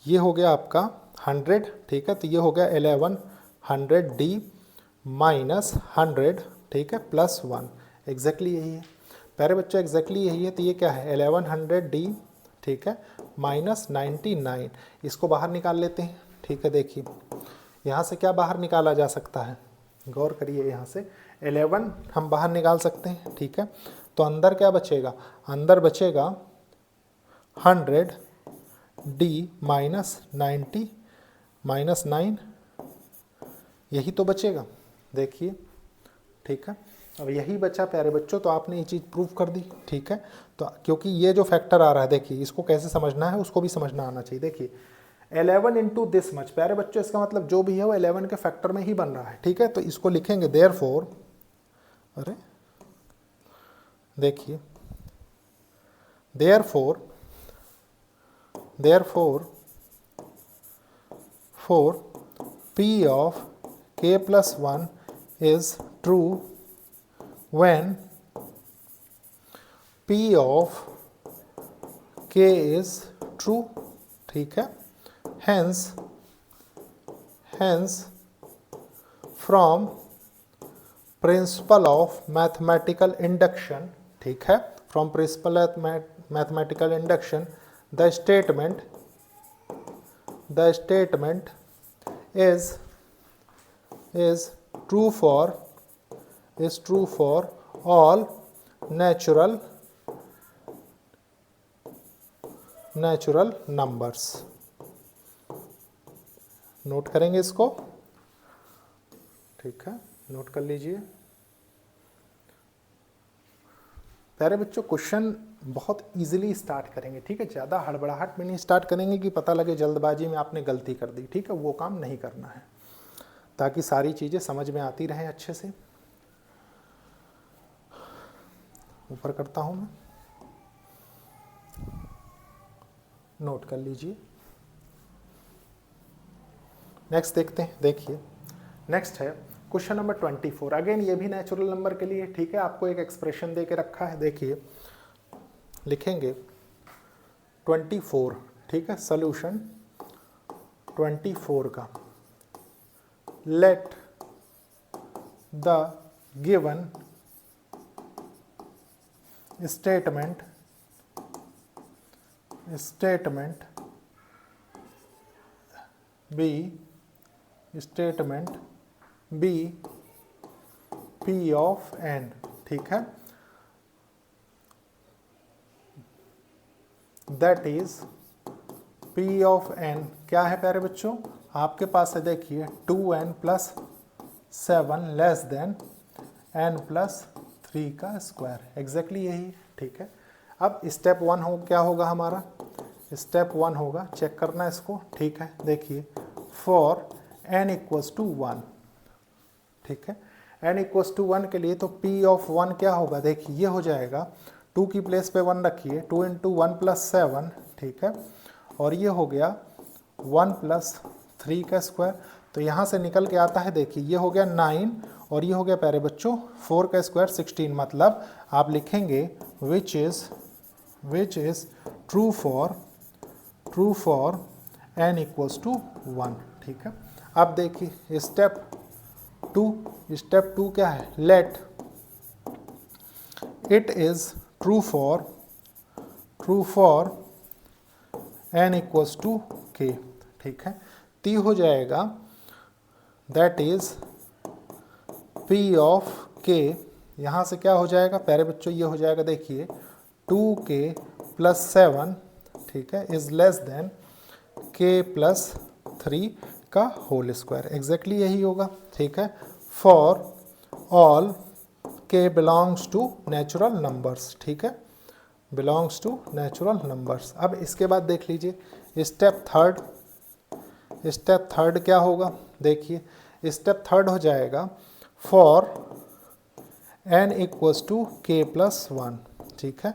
ये हो गया आपका 100, ठीक है, तो ये हो गया 1100d माइनस 100, ठीक है, प्लस 1, एग्जैक्टली यही है प्यारे बच्चों, एग्जैक्टली यही है। तो ये क्या है 1100D, ठीक है, माइनस 99, इसको बाहर निकाल लेते हैं। ठीक है, देखिए यहाँ से क्या बाहर निकाला जा सकता है, गौर करिए, यहाँ से 11 हम बाहर निकाल सकते हैं। ठीक है, तो अंदर क्या बचेगा, अंदर बचेगा 100D माइनस 90 माइनस 9, यही तो बचेगा, देखिए। ठीक है, अब यही बचा प्यारे बच्चों, तो आपने ये चीज़ प्रूव कर दी। ठीक है, तो क्योंकि ये जो फैक्टर आ रहा है, देखिए इसको कैसे समझना है उसको भी समझना आना चाहिए। देखिए 11 इंटू दिस मच, प्यारे बच्चों इसका मतलब जो भी है वो 11 के फैक्टर में ही बन रहा है। ठीक है, तो इसको लिखेंगे देयरफॉर, अरे देखिए therefore for P of k plus 1 is true when P of k is true। ठीक है, hence from principle of mathematical induction, ठीक है, from principle of mathematical induction the statement is true for all natural numbers। Note करेंगे इसको, ठीक है, note कर लीजिए प्यारे बच्चों। क्वेश्चन बहुत इजीली स्टार्ट करेंगे, ठीक है, ज़्यादा हड़बड़ाहट में नहीं स्टार्ट करेंगे कि पता लगे जल्दबाजी में आपने गलती कर दी। ठीक है, वो काम नहीं करना है, ताकि सारी चीज़ें समझ में आती रहें अच्छे से। ऊपर करता हूँ मैं, नोट कर लीजिए। नेक्स्ट देखते हैं, देखिए नेक्स्ट है क्वेश्चन नंबर 24। अगेन ये भी नेचुरल नंबर के लिए, ठीक है, आपको एक एक्सप्रेशन दे के रखा है। देखिए लिखेंगे 24, ठीक है, सॉल्यूशन 24 का, let the given statement be P of n, ठीक है, that is P of n क्या है प्यारे बच्चों, आपके पास है, देखिए 2n plus 7 less than n plus 3 का स्क्वायर, एग्जैक्टली यही, ठीक है। अब स्टेप 1 हो, क्या होगा हमारा, स्टेप 1 होगा, चेक करना इसको, ठीक है। देखिए फॉर n इक्वल्स टू 1, ठीक है, n इक्वल्स टू 1 के लिए तो P ऑफ 1 क्या होगा, देखिए ये हो जाएगा 2 की प्लेस पे 1 रखिए, 2 इंटू 1 प्लस 7, ठीक है, और ये हो गया 1 प्लस 3 का स्क्वायर। तो यहाँ से निकल के आता है, देखिए ये हो गया 9 और ये हो गया प्यारे बच्चों 4 का स्क्वायर 16, मतलब आप लिखेंगे which is true for n equals to 1, ठीक है। अब देखिए स्टेप 2 क्या है, let it is true for n equals to k, ठीक है। ती हो जाएगा that is P of k, यहाँ से क्या हो जाएगा प्यारे बच्चों, ये हो जाएगा, देखिए 2k प्लस 7, ठीक है, is less than k plus 3 का होल स्क्वायर, एग्जैक्टली यही होगा, ठीक है। For all k belongs to natural numbers, ठीक है, बिलोंग्स टू नेचुरल नंबर्स। अब इसके बाद देख लीजिए स्टेप थर्ड क्या होगा, देखिए स्टेप थर्ड हो जाएगा for n equals to k plus 1, ठीक है,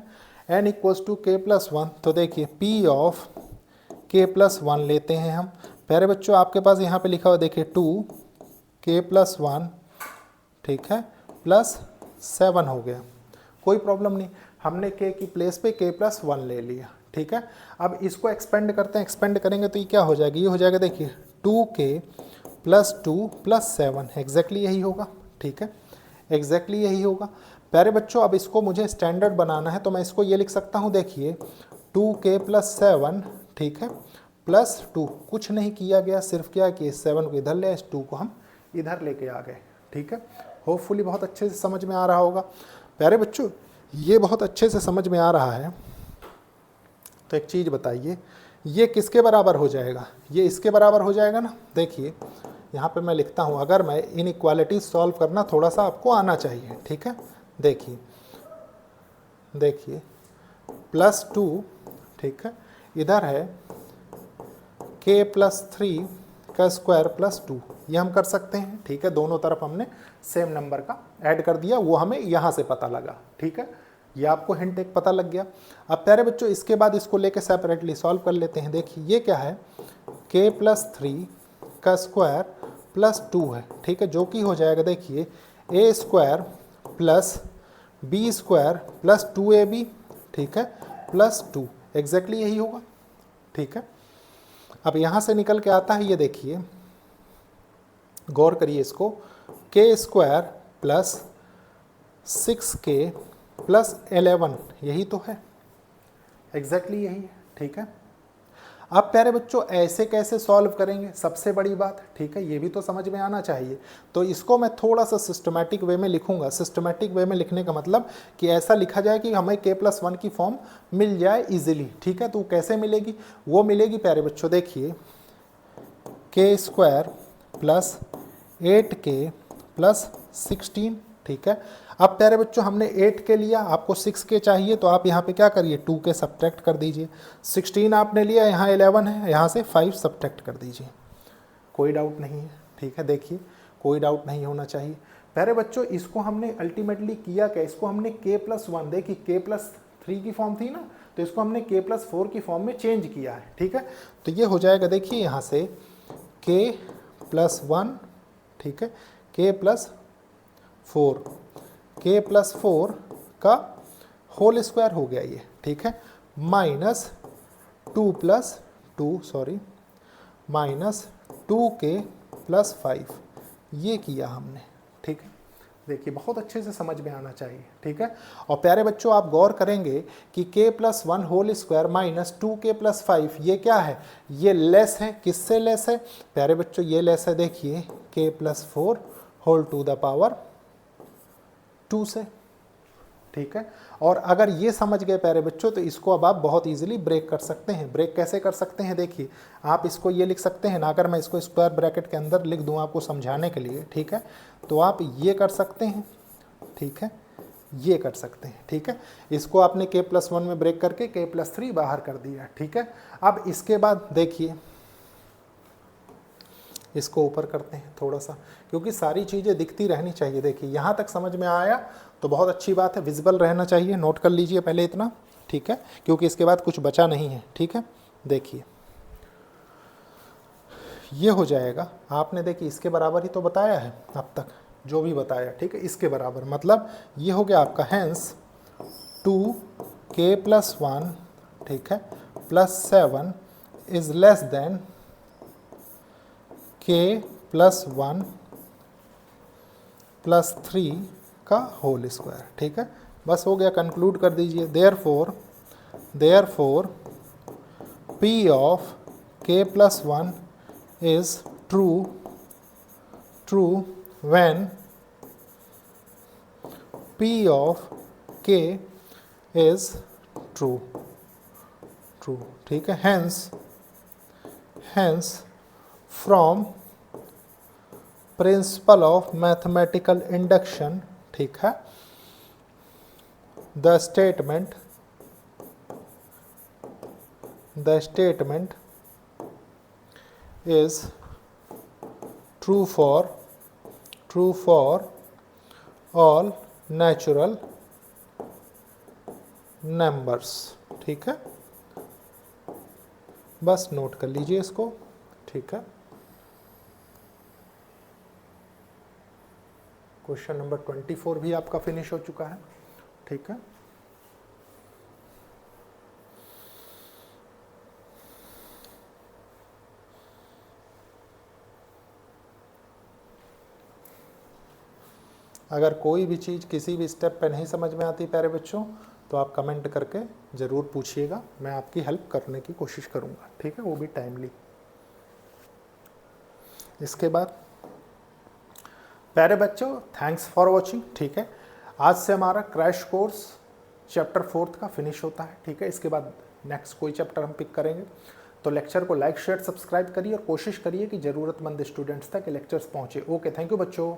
n equals to k plus 1। तो देखिए P ऑफ k प्लस 1 लेते हैं हम, प्यारे बच्चों आपके पास यहाँ पे लिखा हुआ देखिए 2k प्लस 1, ठीक है, प्लस 7 हो गया, कोई प्रॉब्लम नहीं, हमने k की प्लेस पे k प्लस 1 ले लिया, ठीक है। अब इसको एक्सपेंड करते हैं, एक्सपेंड करेंगे तो ये क्या हो जाएगा, ये हो जाएगा देखिए 2k प्लस 2 प्लस 7, एग्जैक्टली यही होगा, ठीक है। एग्जैक्टली यही होगा। प्यारे बच्चों अब इसको मुझे स्टैंडर्ड बनाना है, तो मैं इसको ये लिख सकता हूँ, देखिए 2k + 7, ठीक है, +2, कुछ नहीं किया गया, सिर्फ क्या कि 7 को इधर ले, इस 2 को हम इधर लेके आ गए, ठीक है। होपफुली बहुत अच्छे से समझ में आ रहा होगा। प्यारे बच्चों ये बहुत अच्छे से समझ में आ रहा है, तो एक चीज़ बताइए, ये किसके बराबर हो जाएगा? ये इसके बराबर हो जाएगा ना। देखिए यहाँ पे मैं लिखता हूँ, अगर मैं इनइक्वालिटी सॉल्व करना थोड़ा सा आपको आना चाहिए, ठीक है। देखिए +2, ठीक है, इधर है k + 3 का स्क्वायर +2, ये हम कर सकते हैं, ठीक है। दोनों तरफ हमने सेम नंबर का ऐड कर दिया, वो हमें यहाँ से पता लगा, ठीक है। ये आपको हिंट एक पता लग गया। अब प्यारे बच्चों इसके बाद इसको लेके सेपरेटली सॉल्व कर लेते हैं। देखिए ये क्या है, k + 3 का स्क्वायर +2 है, ठीक है, जो कि हो जाएगा, देखिए a² + b² + 2ab, ठीक है, +2, एग्जैक्टली यही होगा, ठीक है। अब यहाँ से निकल के आता है, ये देखिए गौर करिए इसको, k² + 6k + 11, यही तो है, एग्जैक्टली यही है, ठीक है। अब प्यारे बच्चों ऐसे कैसे सॉल्व करेंगे, सबसे बड़ी बात, ठीक है, ये भी तो समझ में आना चाहिए। तो इसको मैं थोड़ा सा सिस्टमैटिक वे में लिखूंगा। सिस्टमैटिक वे में लिखने का मतलब कि ऐसा लिखा जाए कि हमें k + 1 की फॉर्म मिल जाए इजीली, ठीक है। तो कैसे मिलेगी? वो मिलेगी प्यारे बच्चों, देखिए k² + 8k + 16, ठीक है। अब प्यारे बच्चों हमने 8k लिया, आपको 6k चाहिए, तो आप यहाँ पे क्या करिए, 2k सब्ट्रैक्ट कर दीजिए। 16 आपने लिया, यहाँ 11 है, यहाँ से 5 सब्ट्रैक्ट कर दीजिए। कोई डाउट नहीं है, ठीक है। देखिए कोई डाउट नहीं होना चाहिए। प्यारे बच्चों इसको हमने अल्टीमेटली किया क्या, इसको हमने k + 1, देखिए k + 3 की फॉर्म थी ना, तो इसको हमने k + 4 की फॉर्म में चेंज किया है, ठीक है। तो ये हो जाएगा, देखिए यहाँ से k + 1, ठीक है, k + 4, k + 4 का होल स्क्वायर हो गया ये, ठीक है, -2 + 2, सॉरी, -2k + 5, ये किया हमने, ठीक है। देखिए बहुत अच्छे से समझ में आना चाहिए, ठीक है। और प्यारे बच्चों आप गौर करेंगे कि k + 1 होल स्क्वायर -2k + 5, ये क्या है, ये लेस है, किससे लेस है प्यारे बच्चों, ये लेस है, देखिए k + 4 whole to the power 2 से, ठीक है। और अगर ये समझ गए प्यारे बच्चों, तो इसको अब आप बहुत इजीली ब्रेक कर सकते हैं। ब्रेक कैसे कर सकते हैं, देखिए आप इसको ये लिख सकते हैं ना, अगर मैं इसको स्क्वायर ब्रैकेट के अंदर लिख दूं आपको समझाने के लिए, ठीक है, तो आप ये कर सकते हैं, ठीक है, ये कर सकते हैं, ठीक है। इसको आपने k + 1 में ब्रेक करके k + 3 बाहर कर दिया, ठीक है। अब इसके बाद देखिए इसको ऊपर करते हैं थोड़ा सा, क्योंकि सारी चीज़ें दिखती रहनी चाहिए। देखिए यहाँ तक समझ में आया तो बहुत अच्छी बात है, विजिबल रहना चाहिए, नोट कर लीजिए पहले इतना, ठीक है, क्योंकि इसके बाद कुछ बचा नहीं है, ठीक है। देखिए ये हो जाएगा, आपने देखिए इसके बराबर ही तो बताया है अब तक जो भी बताया, ठीक है, इसके बराबर, मतलब ये हो गया आपका, हैंस 2k + 1, ठीक है, +7 इज लेस देन k + 1 + 3 का होल स्क्वायर, ठीक है। बस हो गया, कंक्लूड कर दीजिए। Therefore p of k + 1 is true when p of k is true, ठीक है। Hence from principal of mathematical induction, ठीक है, the statement is true for all natural numbers, ठीक है। बस नोट कर लीजिए इसको, ठीक है। क्वेश्चन नंबर 24 भी आपका फिनिश हो चुका है, ठीक है। अगर कोई भी चीज़ किसी भी स्टेप पे नहीं समझ में आती प्यारे बच्चों तो आप कमेंट करके ज़रूर पूछिएगा, मैं आपकी हेल्प करने की कोशिश करूँगा, ठीक है, वो भी टाइमली। इसके बाद प्यारे बच्चों थैंक्स फॉर वॉचिंग, ठीक है। आज से हमारा क्रैश कोर्स चैप्टर 4 का फिनिश होता है, ठीक है। इसके बाद नेक्स्ट कोई चैप्टर हम पिक करेंगे। तो लेक्चर को लाइक शेयर सब्सक्राइब करिए और कोशिश करिए कि ज़रूरतमंद स्टूडेंट्स तक लेक्चर्स पहुँचे। ओके, थैंक यू बच्चों।